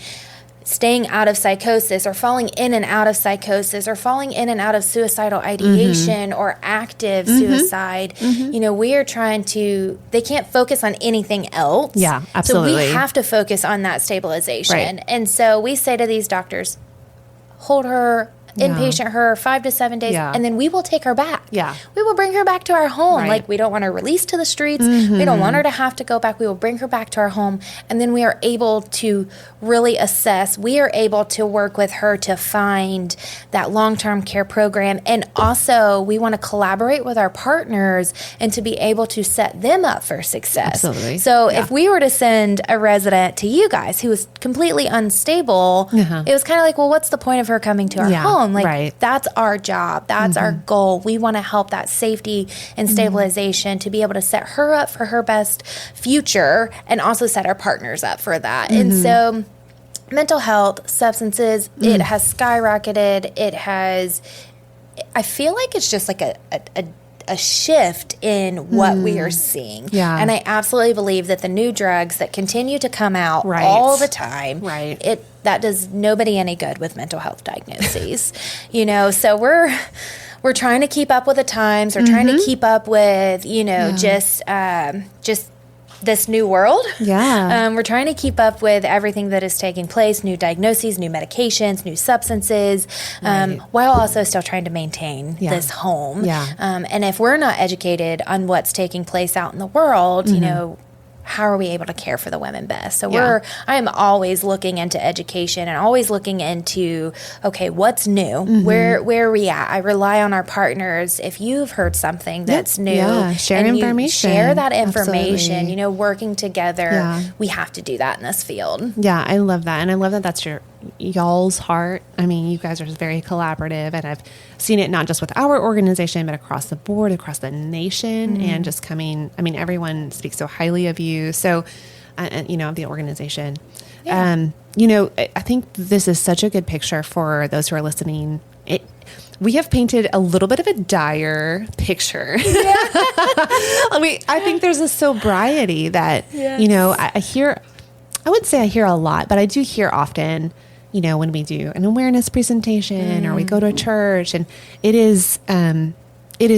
staying out of psychosis or falling in and out of psychosis or falling in and out of suicidal ideation or active suicide, we are trying to, they can't focus on anything else. Yeah, absolutely. So we have to focus on that stabilization. Right. And so we say to these doctors, hold her, inpatient her 5 to 7 days, and then we will take her back. We will bring her back to our home. Like, we don't want her released to the streets. We don't want her to have to go back. We will bring her back to our home, and then we are able to really assess. We are able to work with her to find that long-term care program, and also we want to collaborate with our partners and to be able to set them up for success. Absolutely. So if we were to send a resident to you guys who was completely unstable, it was kind of like, well, what's the point of her coming to our home? Like, that's our job. That's our goal. We want to help that safety and stabilization to be able to set her up for her best future and also set our partners up for that. And so mental health, substances, it has skyrocketed. I feel like it's just like a shift in what we are seeing. And I absolutely believe that the new drugs that continue to come out all the time, that does nobody any good with mental health diagnoses. So we're trying to keep up with the times. We're trying to keep up with, just this new world. We're trying to keep up with everything that is taking place, new diagnoses, new medications, new substances, while also still trying to maintain this home. And if we're not educated on what's taking place out in the world, how are we able to care for the women best? So I am always looking into education and always looking into, okay, what's new? Where are we at? I rely on our partners. If you've heard something that's new, share information. Share that information, working together. We have to do that in this field. I love that. And I love that that's your y'all's heart. I mean, you guys are very collaborative, and I've seen it not just with our organization, but across the board, across the nation, and just everyone speaks so highly of you. So, of the organization. Yeah. I think this is such a good picture for those who are listening. We have painted a little bit of a dire picture. Yeah. I think there's a sobriety that, I would say I hear a lot, but I do hear often, when we do an awareness presentation or we go to a church, and it is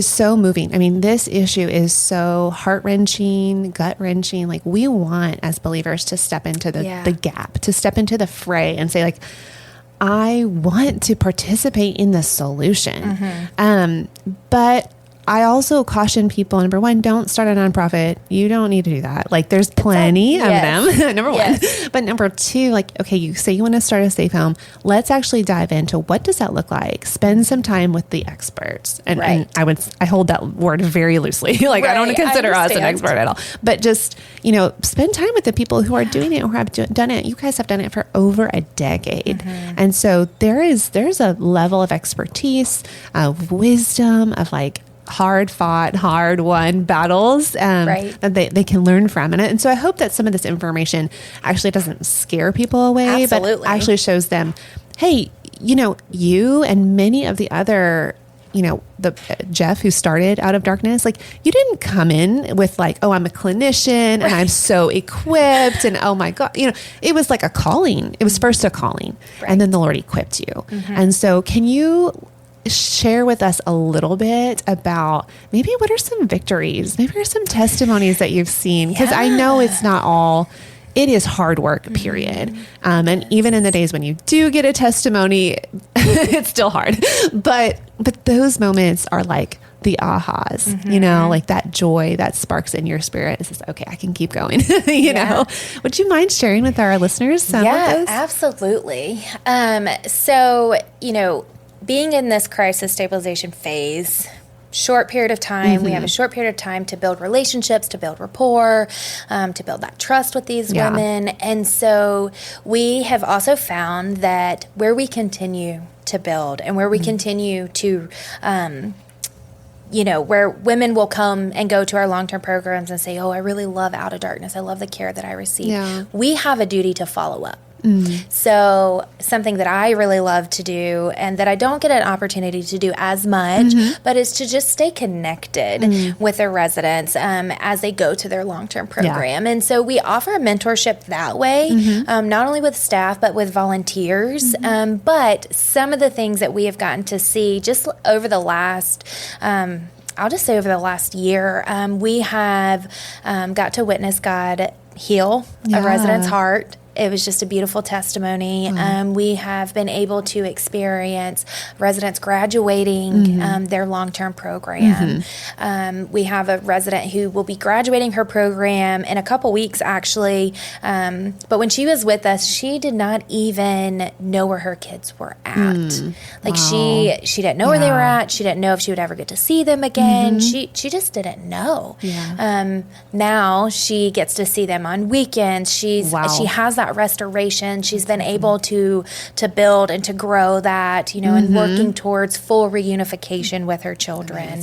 so moving. I mean, this issue is so heart-wrenching, gut-wrenching. Like, we want, as believers, to step into the gap, to step into the fray and say, like, I want to participate in the solution. But I also caution people, number one, don't start a nonprofit. You don't need to do that. Like, there's plenty of them, number one. But number two, like, okay, you say you want to start a safe home. Let's actually dive into what does that look like? Spend some time with the experts. And I hold that word very loosely. Like, I don't consider us an expert at all. But just, spend time with the people who are doing it or have done it. You guys have done it for over a decade. And so there's a level of expertise, of wisdom, of like, hard-fought, hard-won battles that they can learn from. And so I hope that some of this information actually doesn't scare people away, but actually shows them, hey, you and many of the other, the Jeff who started Out of Darkness, like, you didn't come in with like, oh, I'm a clinician and I'm so equipped and oh my God, it was like a calling. It was first a calling and then the Lord equipped you. And so can you share with us a little bit about maybe what are some victories, maybe are some testimonies that you've seen? Because I know it's not all, it is hard work, period. And even in the days when you do get a testimony, it's still hard. But those moments are like the ahas, like that joy that sparks in your spirit. It's just, okay, I can keep going, know? Would you mind sharing with our listeners some of those? Absolutely. So, being in this crisis stabilization phase, short period of time, we have a short period of time to build relationships, to build rapport, to build that trust with these women. And so we have also found that where we continue to build and where we continue to, where women will come and go to our long-term programs and say, oh, I really love Out of Darkness. I love the care that I receive. Yeah. We have a duty to follow up. So something that I really love to do and that I don't get an opportunity to do as much, but is to just stay connected with the residents as they go to their long-term program. And so we offer mentorship that way, not only with staff, but with volunteers. But some of the things that we have gotten to see just over the last I'll just say over the last year, we have got to witness God heal a resident's heart. It was just a beautiful testimony. We have been able to experience residents graduating their long-term program. We have a resident who will be graduating her program in a couple weeks, actually. But when she was with us, she did not even know where her kids were at. Like she didn't know where they were at. She didn't know if she would ever get to see them again. She just didn't know. Now she gets to see them on weekends. She has that restoration. She's been able to build and to grow that, and working towards full reunification with her children.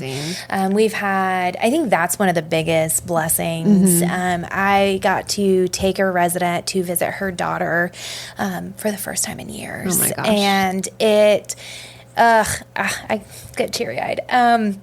We've had, I think that's one of the biggest blessings. I got to take a resident to visit her daughter for the first time in years. Oh my gosh. And it, I get teary-eyed.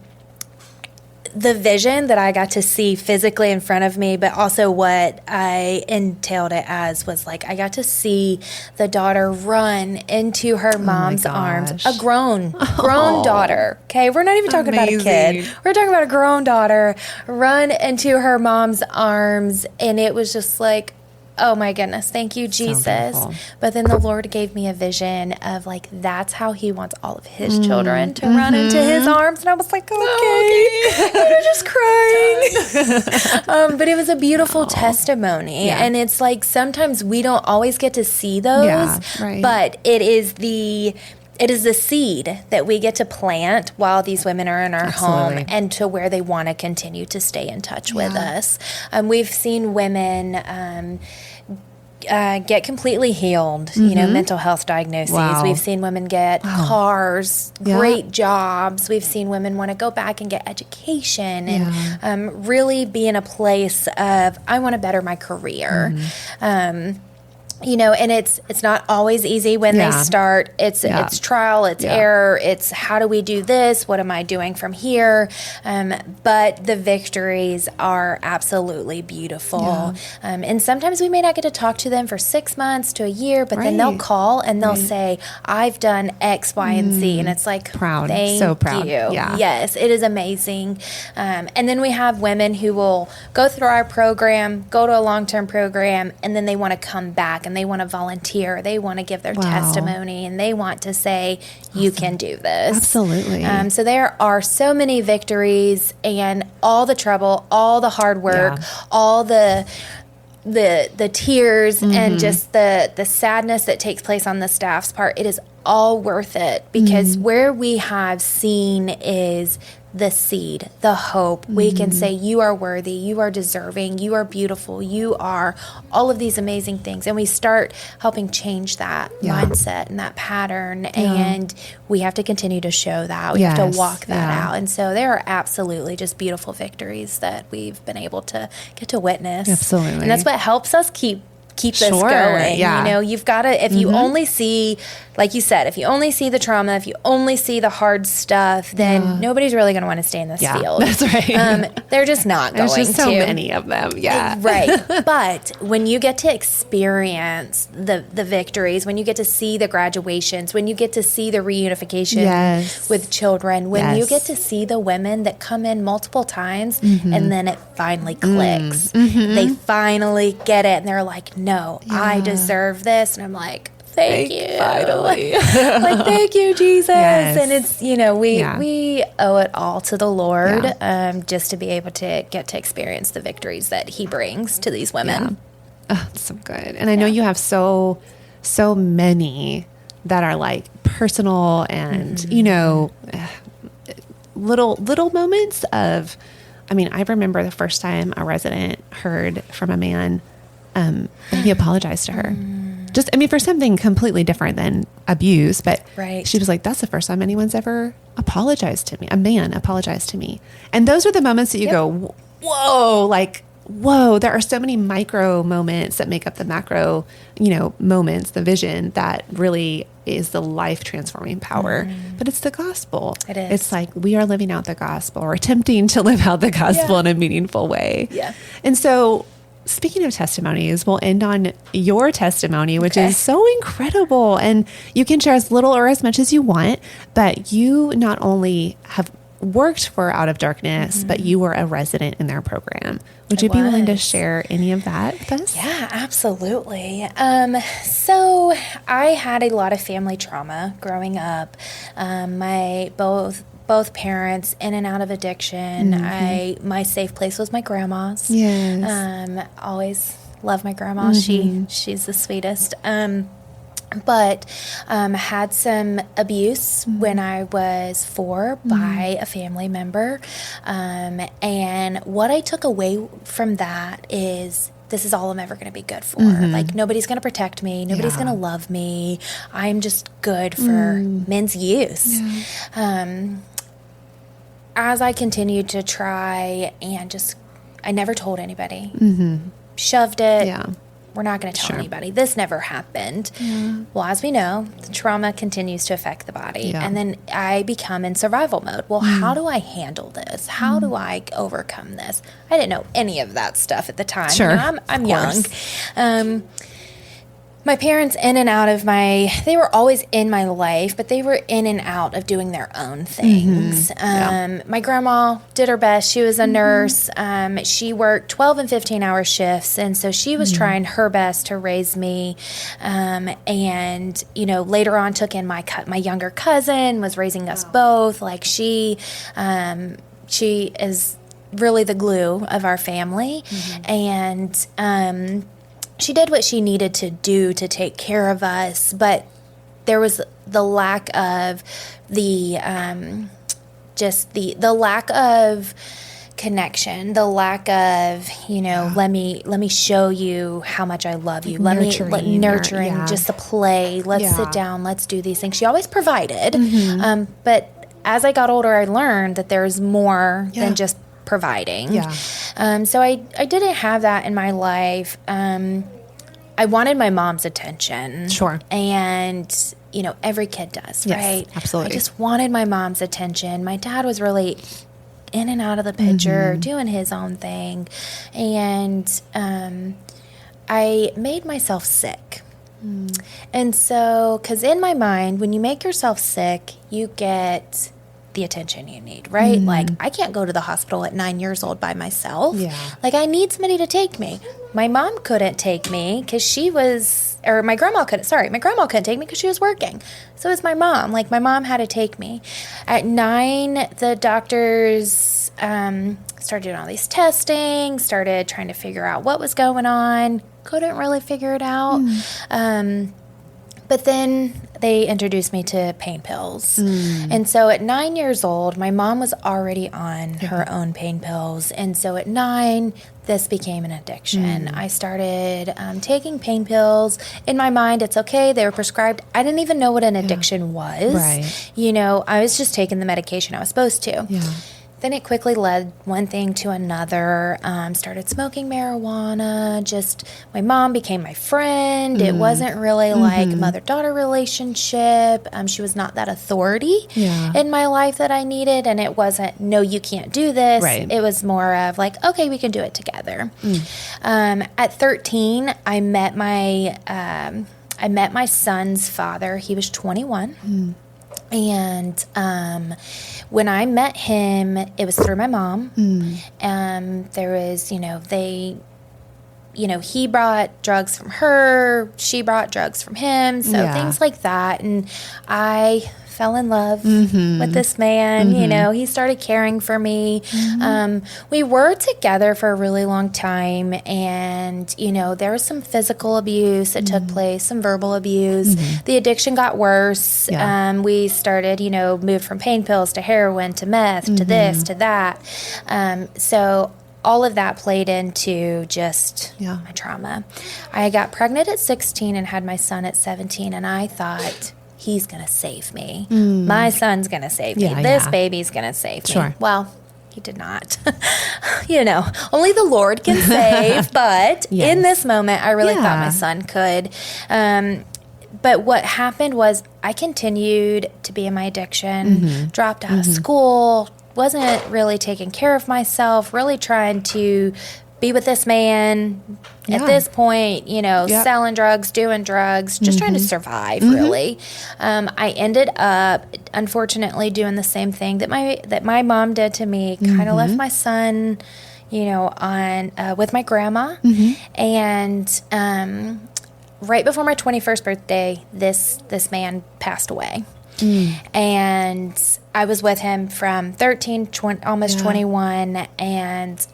The vision that I got to see physically in front of me, but also what I entailed it as was like, I got to see the daughter run into her mom's arms, a grown daughter. Okay. We're not even talking about a kid. We're talking about a grown daughter run into her mom's arms. And it was just like, oh my goodness, thank you, Jesus. But then the Lord gave me a vision of like, that's how he wants all of his children to run into his arms. And I was like, okay, I'm just crying. But it was a beautiful testimony. And it's like, sometimes we don't always get to see those, but it is the seed that we get to plant while these women are in our home and to where they want to continue to stay in touch with us. We've seen women get completely healed, mental health diagnoses. Wow. We've seen women get cars, great jobs. We've seen women want to go back and get education and really be in a place of, I want to better my career. And it's not always easy when they start. It's trial, it's error, it's how do we do this? What am I doing from here? But the victories are absolutely beautiful. Yeah. And sometimes we may not get to talk to them for 6 months to a year, but then they'll call and they'll say, I've done X, Y, and Z. And it's like, proud. Thank So proud. you. Yeah. Yes, it is amazing. And then we have women who will go through our program, go to a long-term program, and then they want to come back and they want to volunteer. They want to give their testimony and they want to say, you can do this. Absolutely. So there are so many victories, and all the trouble, all the hard work, all the tears and just the sadness that takes place on the staff's part. It is all worth it, because where we have seen is the seed, the hope. We can say, you are worthy, you are deserving, you are beautiful, you are all of these amazing things. And we start helping change that mindset and that pattern. And we have to continue to show that. We have to walk that out. And so there are absolutely just beautiful victories that we've been able to get to witness. Absolutely. And that's what helps us keep this going. Yeah. You've got to, if you only see, like you said, if you only see the trauma, if you only see the hard stuff, then nobody's really going to want to stay in this field. That's right. They're just not going to. There's just so many of them. Yeah. Right. But when you get to experience the victories, when you get to see the graduations, when you get to see the reunification with children, when you get to see the women that come in multiple times and then it finally clicks. They finally get it and they're like, no, I deserve this. And I'm like, thank you. Finally. Like, thank you, Jesus. And it's, we owe it all to the Lord just to be able to get to experience the victories that he brings to these women. Oh, it's so good. And I know you have so many that are like personal and, little moments of, I remember the first time a resident heard from a man, and he apologized to her. Just, for something completely different than abuse, but she was like, that's the first time anyone's ever apologized to me. A man apologized to me. And those are the moments that you go, whoa, there are so many micro moments that make up the macro, moments, the vision that really is the life transforming power. But it's the gospel. It is. It's like we are living out the gospel, or attempting to live out the gospel in a meaningful way. Yeah. And so, speaking of testimonies, we'll end on your testimony, which is so incredible. And you can share as little or as much as you want, but you not only have worked for Out of Darkness, but you were a resident in their program. Would you be willing to share any of that with us? Yeah, absolutely. So I had a lot of family trauma growing up. My both parents in and out of addiction. My safe place was my grandma's. Yes. Always love my grandma. She's the sweetest. But had some abuse when I was 4 by a family member. And what I took away from that is, this is all I'm ever going to be good for. Like, nobody's going to protect me. Nobody's going to love me. I'm just good for men's use. As I continued to try and I never told anybody. Shoved it. We're not going to tell anybody. This never happened. Well, as we know, the trauma continues to affect the body. And then I become in survival mode. Well, how do I handle this? How do I overcome this? I didn't know any of that stuff at the time. I'm young. My parents in and out of they were always in my life, but they were in and out of doing their own things. My grandma did her best. She was a nurse. She worked 12 and 15-hour shifts, and so she was trying her best to raise me. And, later on took in my younger cousin, was raising us both. Like, she is really the glue of our family. And, she did what she needed to do to take care of us, but there was the lack of the lack of connection, the lack of, let me show you how much I love you. Nurturing, just the play. Let's sit down. Let's do these things. She always provided. But as I got older, I learned that there's more than just providing. So I didn't have that in my life. I wanted my mom's attention. Sure. And, every kid does, right? Absolutely. I just wanted my mom's attention. My dad was really in and out of the picture, doing his own thing. And I made myself sick. And so, because in my mind, when you make yourself sick, you get the attention you need, right? Like, I can't go to the hospital at 9 years old by myself. Like, I need somebody to take me. My mom couldn't take me because my grandma couldn't take me because she was working. So it's my mom. Like, my mom had to take me. At 9, the doctors started doing all these testing, started trying to figure out what was going on. Couldn't really figure it out. But then they introduced me to pain pills. And so at 9 years old, my mom was already on her own pain pills. And so at 9, this became an addiction. I started taking pain pills. In my mind, it's okay. They were prescribed. I didn't even know what an addiction was. Right. I was just taking the medication I was supposed to. Then it quickly led one thing to another. Started smoking marijuana. My mom became my friend. It wasn't really like mother-daughter relationship. She was not that authority in my life that I needed. And it wasn't, no, you can't do this. Right. It was more of like, okay, we can do it together. At 13, I met my son's father. He was 21. And when I met him, it was through my mom. There was, he brought drugs from her, she brought drugs from him, so things like that. And I fell in love with this man. He started caring for me. We were together for a really long time, and there was some physical abuse that took place, some verbal abuse. The addiction got worse. We started, moved from pain pills to heroin to meth to this to that. So all of that played into just my trauma. I got pregnant at 16 and had my son at 17, and I thought, he's going to save me. My son's going to save me. This baby's going to save me. Well, he did not. Only the Lord can save. But in this moment, I really thought my son could. But what happened was I continued to be in my addiction, dropped out of school, wasn't really taking care of myself, really trying to be with this man at this point, selling drugs, doing drugs, just trying to survive, really. I ended up, unfortunately, doing the same thing that my mom did to me, kind of left my son, with my grandma. And right before my 21st birthday, this man passed away. And I was with him from 13, almost 21, and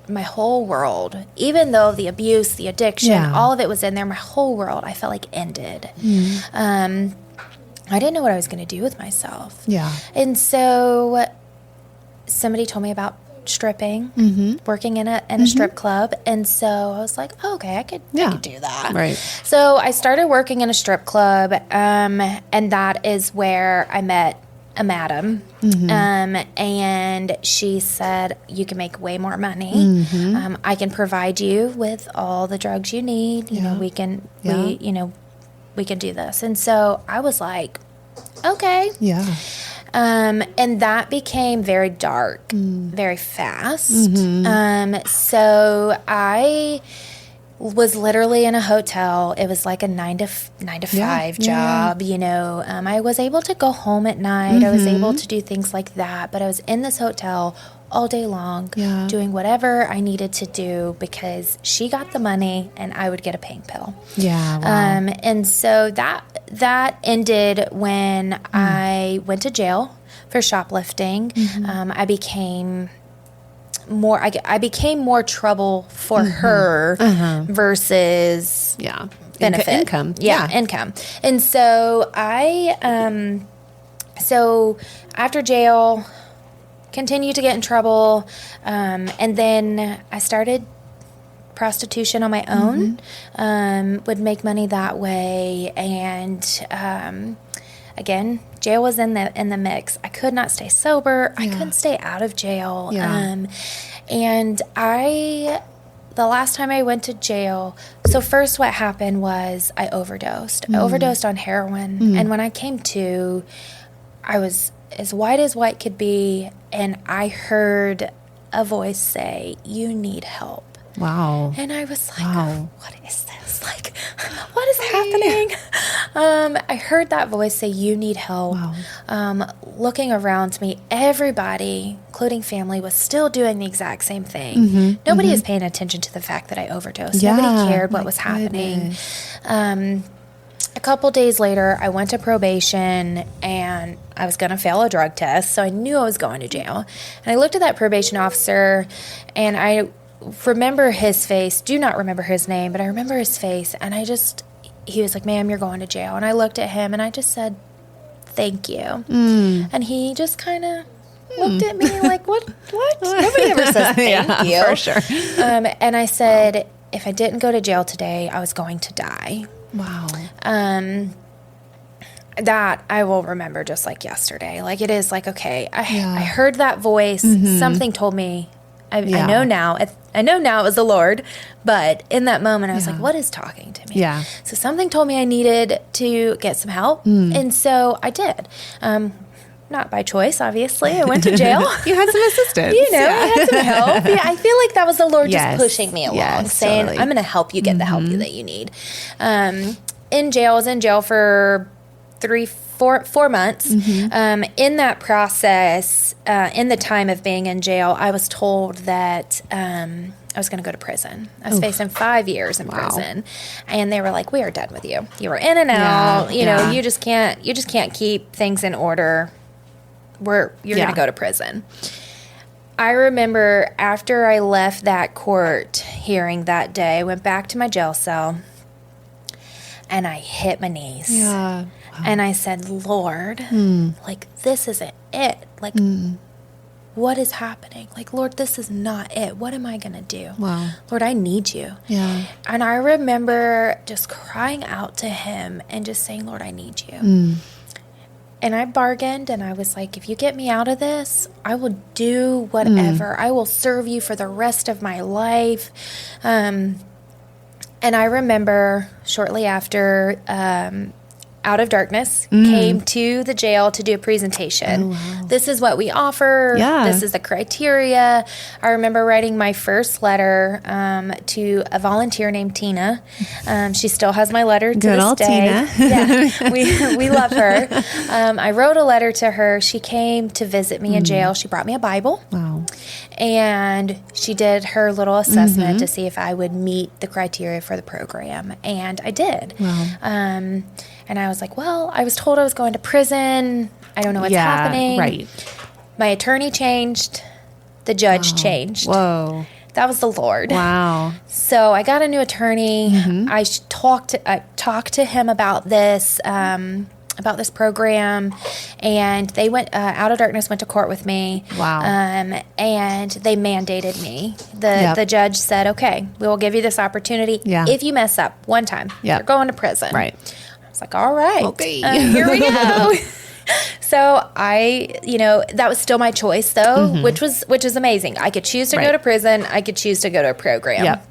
my whole world, even though the abuse, the addiction, all of it was in there, my whole world, I felt like ended. I didn't know what I was going to do with myself. And so somebody told me about stripping, working in a strip club. And so I was like, oh, okay, I could do that. Right. So I started working in a strip club, and that is where I met a madam, and she said, you can make way more money. I can provide you with all the drugs you need. We can do this. And so I was like, okay. And that became very dark, very fast. So I was literally in a hotel. It was like a 9 to 5 job. I was able to go home at night. I was able to do things like that. But I was in this hotel all day long, doing whatever I needed to do because she got the money and I would get a pain pill. And so that ended when I went to jail for shoplifting. I became more trouble for her versus benefit. Income. Income. And so so after jail, continued to get in trouble. And then I started prostitution on my own, would make money that way. And again, jail was in the mix. I could not stay sober. I couldn't stay out of jail. And the last time I went to jail, so first what happened was I overdosed. I overdosed on heroin. And when I came to, I was as white as white could be, and I heard a voice say, "You need help." Wow. And I was like, what is this? Like, what is happening? I heard that voice say, "You need help." Wow. Looking around me, everybody, including family, was still doing the exact same thing. Nobody was paying attention to the fact that I overdosed. Nobody cared what was happening. A couple days later, I went to probation, and I was going to fail a drug test, so I knew I was going to jail. And I looked at that probation officer, and I remember his face. Do not remember his name, but I remember his face. And he was like, "Ma'am, you're going to jail." And I looked at him and I just said, "Thank you." And he just kind of looked at me like, what? Nobody ever says thank you. For sure. And I said, if I didn't go to jail today, I was going to die. Wow. That I will remember just like yesterday. Like, it is like, okay, I heard that voice. Something told me. I know now. I know now it was the Lord, but in that moment I was like, what is talking to me? Yeah. So something told me I needed to get some help, and so I did. Not by choice, obviously. I went to jail. You had some assistance. I had some help. Yeah, I feel like that was the Lord just pushing me along, saying, totally. "I'm going to help you get the help that you need." In jail, I was in jail for 4 months. In that process, in the time of being in jail, I was told that I was going to go to prison. I was facing 5 years in prison, and they were like, "We are done with you. You were in and out. You know, you just can't keep things in order. You're going to go to prison." I remember after I left that court hearing that day, I went back to my jail cell, and I hit my knees. Yeah. And I said, "Lord, like, this isn't it. Like, what is happening? Like, Lord, this is not it. What am I going to do? Wow. Lord, I need you." Yeah. And I remember just crying out to him and just saying, "Lord, I need you." And I bargained, and I was like, if you get me out of this, I will do whatever. I will serve you for the rest of my life. And I remember shortly after, Out of Darkness came to the jail to do a presentation. Oh, wow. This is what we offer. Yeah. This is the criteria. I remember writing my first letter to a volunteer named Tina. She still has my letter to this day. Tina. Yeah, we love her. I wrote a letter to her. She came to visit me in jail. She brought me a Bible. Wow. And she did her little assessment to see if I would meet the criteria for the program. And I did. Wow. And I was like, well, I was told I was going to prison. I don't know what's happening. Right. My attorney changed. The judge changed. Whoa. That was the Lord. Wow. So I got a new attorney. I talked to him about this program, and they went. Out of Darkness went to court with me. Wow. And they mandated me. The judge said, "Okay, we will give you this opportunity. If you mess up one time, you're going to prison." Right. Like, all right, okay, here we go. So that was still my choice, though, which is amazing. I could choose to go to prison. I could choose to go to a program. Yep.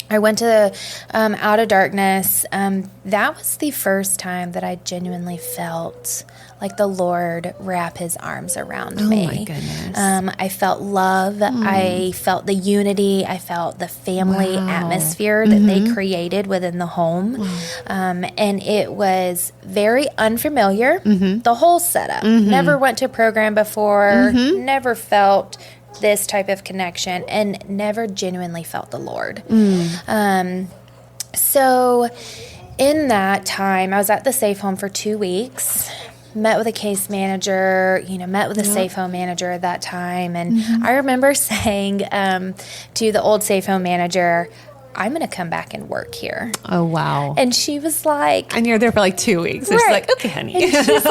I went to Out of Darkness. That was the first time that I genuinely felt like the Lord wrap his arms around me. Oh, my goodness. I felt love. I felt the unity. I felt the family atmosphere that they created within the home. Wow. And it was very unfamiliar, the whole setup. Never went to a program before, never felt this type of connection, and never genuinely felt the Lord. So in that time, I was at the safe home for 2 weeks, met with a case manager, met with a safe home manager at that time. And I remember saying to the old safe home manager, I'm going to come back and work here. Oh, wow. And she was like, And you're there for like 2 weeks. And she's like, okay, honey. And she's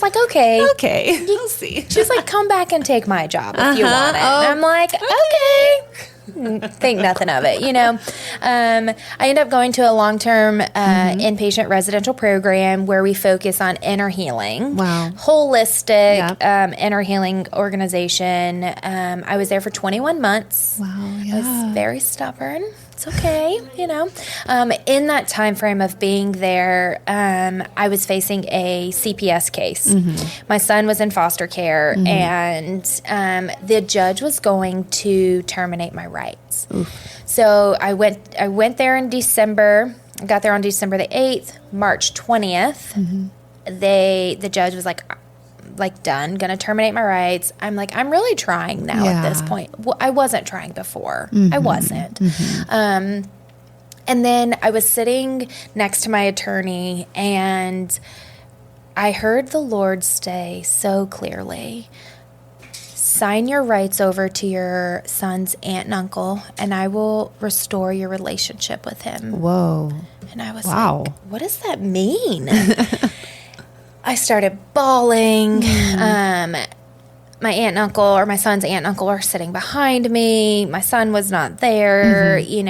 like, okay. Okay. We'll see. She's like, come back and take my job if you want it. Oh, And I'm like, okay. Think nothing of it, I end up going to a long-term inpatient residential program where we focus on inner healing. Wow. Holistic inner healing organization. I was there for 21 months. Wow, yeah. I was very stubborn. It's okay, in that time frame of being there, I was facing a CPS case. My son was in foster care, and the judge was going to terminate my rights. So I went there in December. I got there on December the 8th. March 20th, the judge was like done, gonna terminate my rights. I'm like, I'm really trying now at this point. Well, I wasn't trying before. I wasn't. And then I was sitting next to my attorney, and I heard the Lord say so clearly, sign your rights over to your son's aunt and uncle, and I will restore your relationship with him. Whoa. And I was like, what does that mean? I started bawling. My aunt and uncle, or my son's aunt and uncle, are sitting behind me. My son was not there. He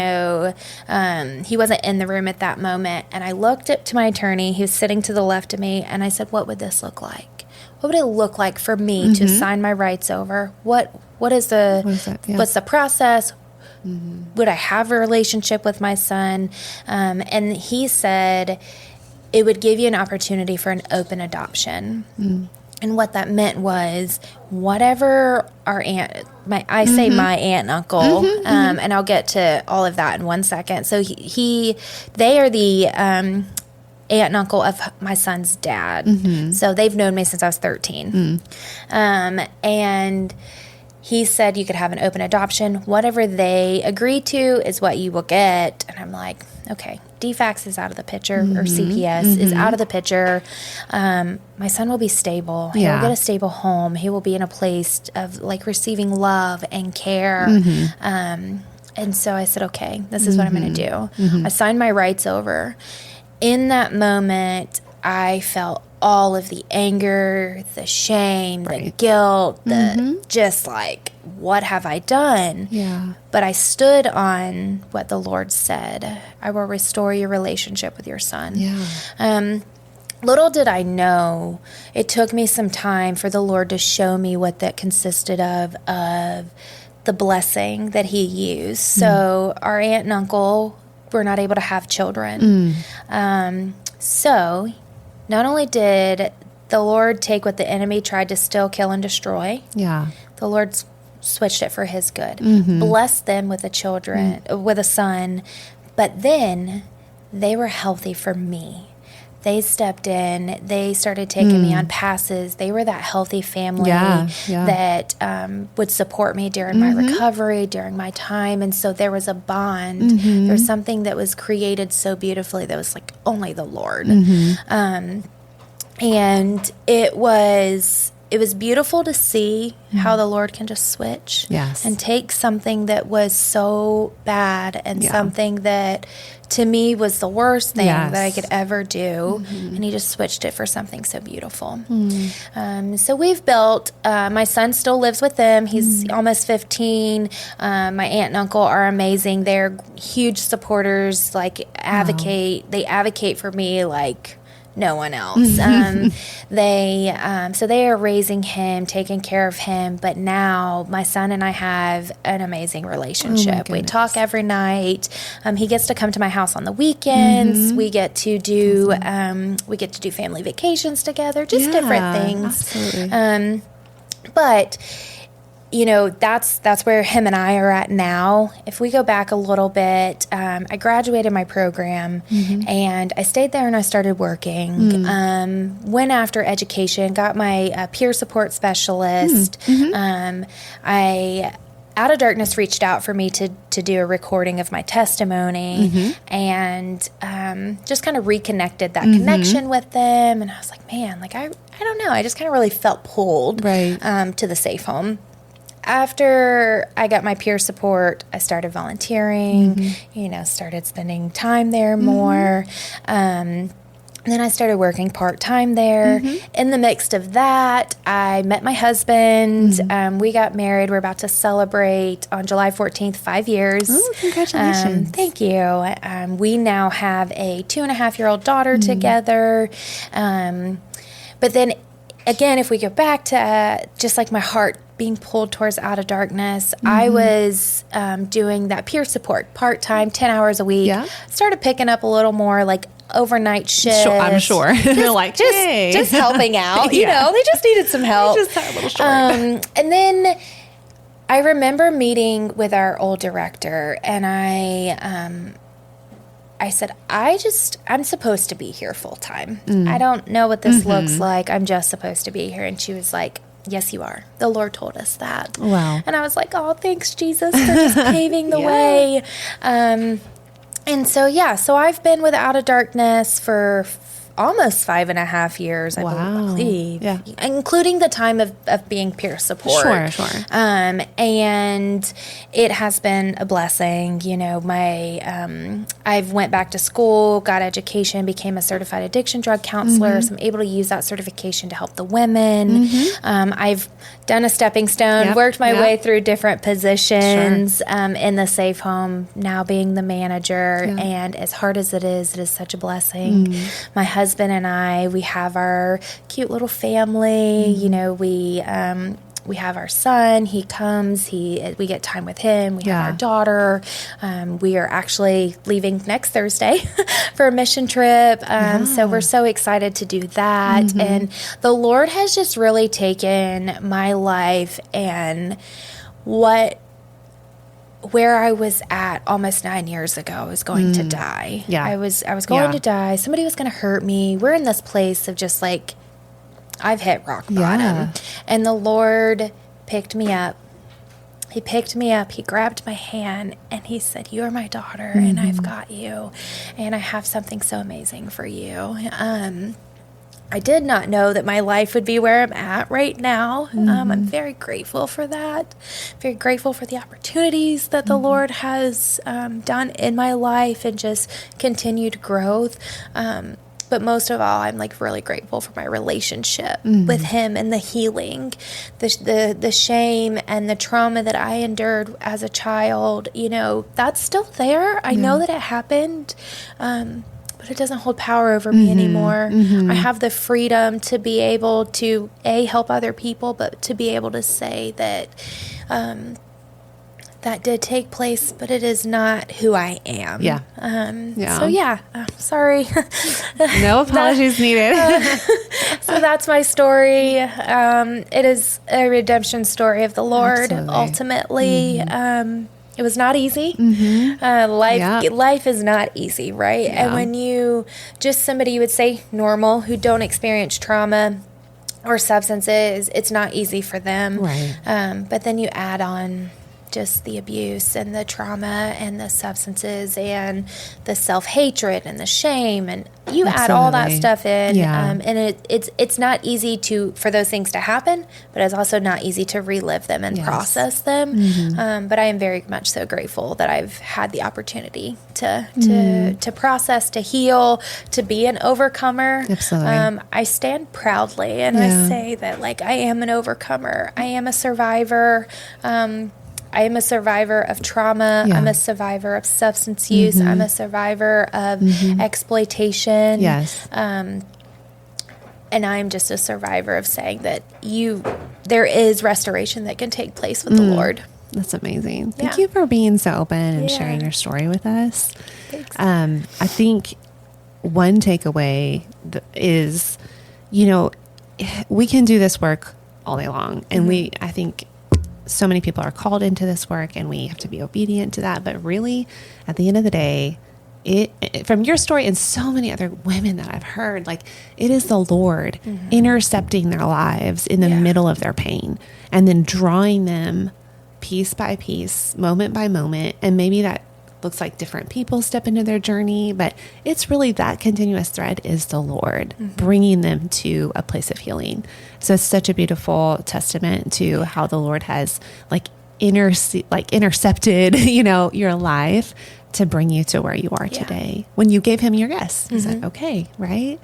wasn't in the room at that moment. And I looked up to my attorney. He was sitting to the left of me. And I said, what would this look like? What would it look like for me to sign my rights over? What's the process? Would I have a relationship with my son? And he said, it would give you an opportunity for an open adoption. And what that meant was, whatever our aunt, my aunt and uncle, and I'll get to all of that in 1 second. So they are the aunt and uncle of my son's dad. So they've known me since I was 13. And he said you could have an open adoption. Whatever they agree to is what you will get. And I'm like, okay, DFACS is out of the picture, or CPS is out of the picture. My son will be stable. He will get a stable home. He will be in a place of receiving love and care. And so I said, okay, this is what I'm going to do. I signed my rights over. In that moment, I felt all of the anger, the shame, the guilt, the just what have I done? Yeah. But I stood on what the Lord said. I will restore your relationship with your son. Yeah. Little did I know, it took me some time for the Lord to show me what that consisted of the blessing that he used. So our aunt and uncle were not able to have children. So not only did the Lord take what the enemy tried to steal, kill, and destroy, the Lord switched it for his good. Blessed them with with a son, but then they were healthy for me. They stepped in. They started taking me on passes. They were that healthy family that would support me during my recovery, during my time. And so there was a bond. There was something that was created so beautifully that was only the Lord. And it was beautiful to see how the Lord can just switch and take something that was so bad and something that to me was the worst thing that I could ever do, and he just switched it for something so beautiful. So we've built, my son still lives with them. He's almost 15. My aunt and uncle are amazing. They're huge supporters, they advocate for me no one else. So they are raising him, taking care of him. But now my son and I have an amazing relationship. We talk every night. He gets to come to my house on the weekends. We get to do family vacations together, just different things. Absolutely. But that's where him and I are at now. If we go back a little bit, I graduated my program and I stayed there and I started working. Went after education, got my peer support specialist. Out of Darkness reached out for me to do a recording of my testimony and just kind of reconnected that connection with them. And I was like, man, I don't know. I just kind of really felt pulled to the safe home. after I got my peer support, I started volunteering, started spending time there more. Then I started working part-time there. In the midst of that, I met my husband. We got married. We're about to celebrate on July 14th, 5 years. Oh, congratulations. Thank you. We now have a 2.5-year-old daughter together. But then again, if we go back to just like my heart being pulled towards Out of Darkness, I was doing that peer support part-time, 10 hours a week. Yeah. Started picking up a little more like overnight shifts. Sure, I'm sure. They're like, hey. just helping out. They just needed some help. Just had a little short. And then I remember meeting with our old director, and I said, I'm supposed to be here full time. I don't know what this looks like. I'm just supposed to be here. And she was like, yes, you are. The Lord told us that. Wow. And I was like, oh, thanks, Jesus, for just paving the way. And so I've been with Out of Darkness for almost 5.5 years, I believe. Yeah. Including the time of being peer support. Sure. And it has been a blessing. I've went back to school, got education, became a certified addiction drug counselor. So I'm able to use that certification to help the women. I've done a stepping stone, worked my way through different positions in the safe home, now being the manager. And as hard as it is such a blessing. My husband and I, we have our cute little family. We have our son. He comes. We get time with him. We have our daughter. We are actually leaving next Thursday for a mission trip. So we're so excited to do that. And the Lord has just really taken my life and where I was at almost 9 years ago. I was going to die. I was going to die. Somebody was going to hurt me. We're in this place of just like, I've hit rock bottom. And the Lord picked me up. He picked me up. He grabbed my hand and he said, you are my daughter and I've got you. And I have something so amazing for you. I did not know that my life would be where I'm at right now. I'm very grateful for that. Very grateful for the opportunities that the Lord has done in my life and just continued growth. But most of all, I'm like really grateful for my relationship with Him and the healing, the shame and the trauma that I endured as a child. That's still there. I know that it happened. But it doesn't hold power over me anymore. I have the freedom to be able to, help other people, but to be able to say that that did take place, but it is not who I am. Sorry. No apologies needed. So that's my story. It is a redemption story of the Lord, ultimately. It was not easy. Life is not easy, right? And when somebody you would say normal, who don't experience trauma or substances, it's not easy for them. Right. But then you add on just the abuse and the trauma and the substances and the self-hatred and the shame, and you add all that stuff in, and it's not easy for those things to happen, but it's also not easy to relive them and process them. But I am very much so grateful that I've had the opportunity to process, to heal, to be an overcomer. Absolutely. I stand proudly and I say that I am an overcomer. I am a survivor. I am a survivor of trauma. I'm a survivor of substance use. I'm a survivor of exploitation. Yes. And I'm just a survivor of saying that there is restoration that can take place with the Lord. That's amazing. Thank you for being so open and sharing your story with us. Thanks. I think one takeaway is, we can do this work all day long. And I think so many people are called into this work and we have to be obedient to that. But really, at the end of the day, from your story and so many other women that I've heard, it is the Lord intercepting their lives in the middle of their pain and then drawing them piece by piece, moment by moment. And maybe that looks like different people step into their journey, but it's really that continuous thread is the Lord bringing them to a place of healing. So it's such a beautiful testament to how the Lord has intercepted, your life to bring you to where you are today. When you gave him your yes, he said, okay, right?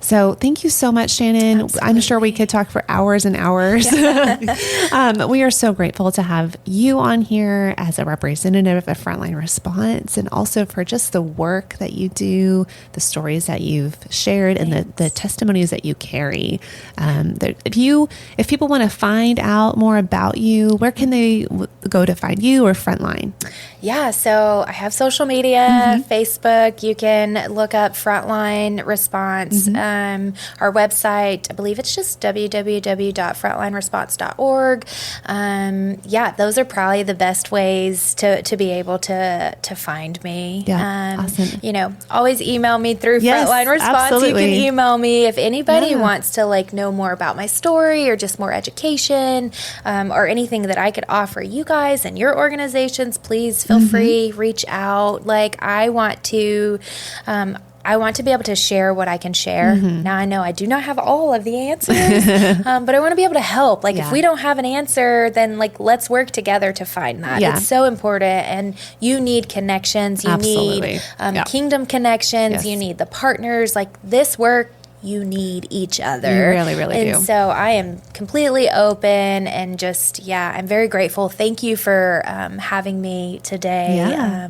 So thank you so much, Shannon. Absolutely. I'm sure we could talk for hours and hours. We are so grateful to have you on here as a representative of Frontline Response, and also for just the work that you do, the stories that you've shared, and the testimonies that you carry. If people want to find out more about you, where can they go to find you or Frontline? Yeah, so I have social media, Facebook. You can look up Frontline Response. Our website, I believe it's just www.frontlineresponse.org. Those are probably the best ways to be able to find me. Yeah, awesome. Always email me through Frontline Response. Absolutely. You can email me if anybody wants to know more about my story or just more education or anything that I could offer you guys and your organizations. Please feel free, reach out. I want to be able to share what I can share. Now, I know I do not have all of the answers, but I want to be able to help. If we don't have an answer, then let's work together to find that. Yeah. It's so important. And you need connections. You need kingdom connections. Yes. You need the partners. This work, you need each other. You really, really do. And so I am completely open and just, I'm very grateful. Thank you for having me today.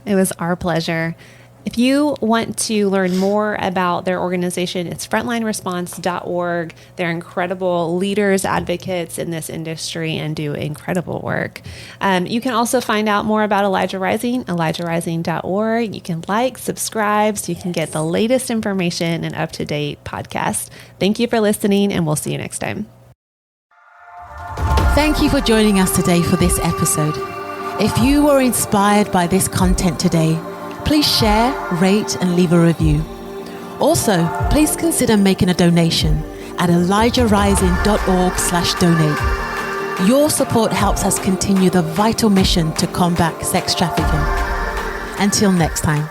It was our pleasure. If you want to learn more about their organization, it's frontlineresponse.org. They're incredible leaders, advocates in this industry, and do incredible work. You can also find out more about Elijah Rising, elijahrising.org. You can subscribe, so you can get the latest information and up-to-date podcast. Thank you for listening, and we'll see you next time. Thank you for joining us today for this episode. If you were inspired by this content today, please share, rate, and leave a review. Also, please consider making a donation at elijahrising.org/donate. Your support helps us continue the vital mission to combat sex trafficking. Until next time.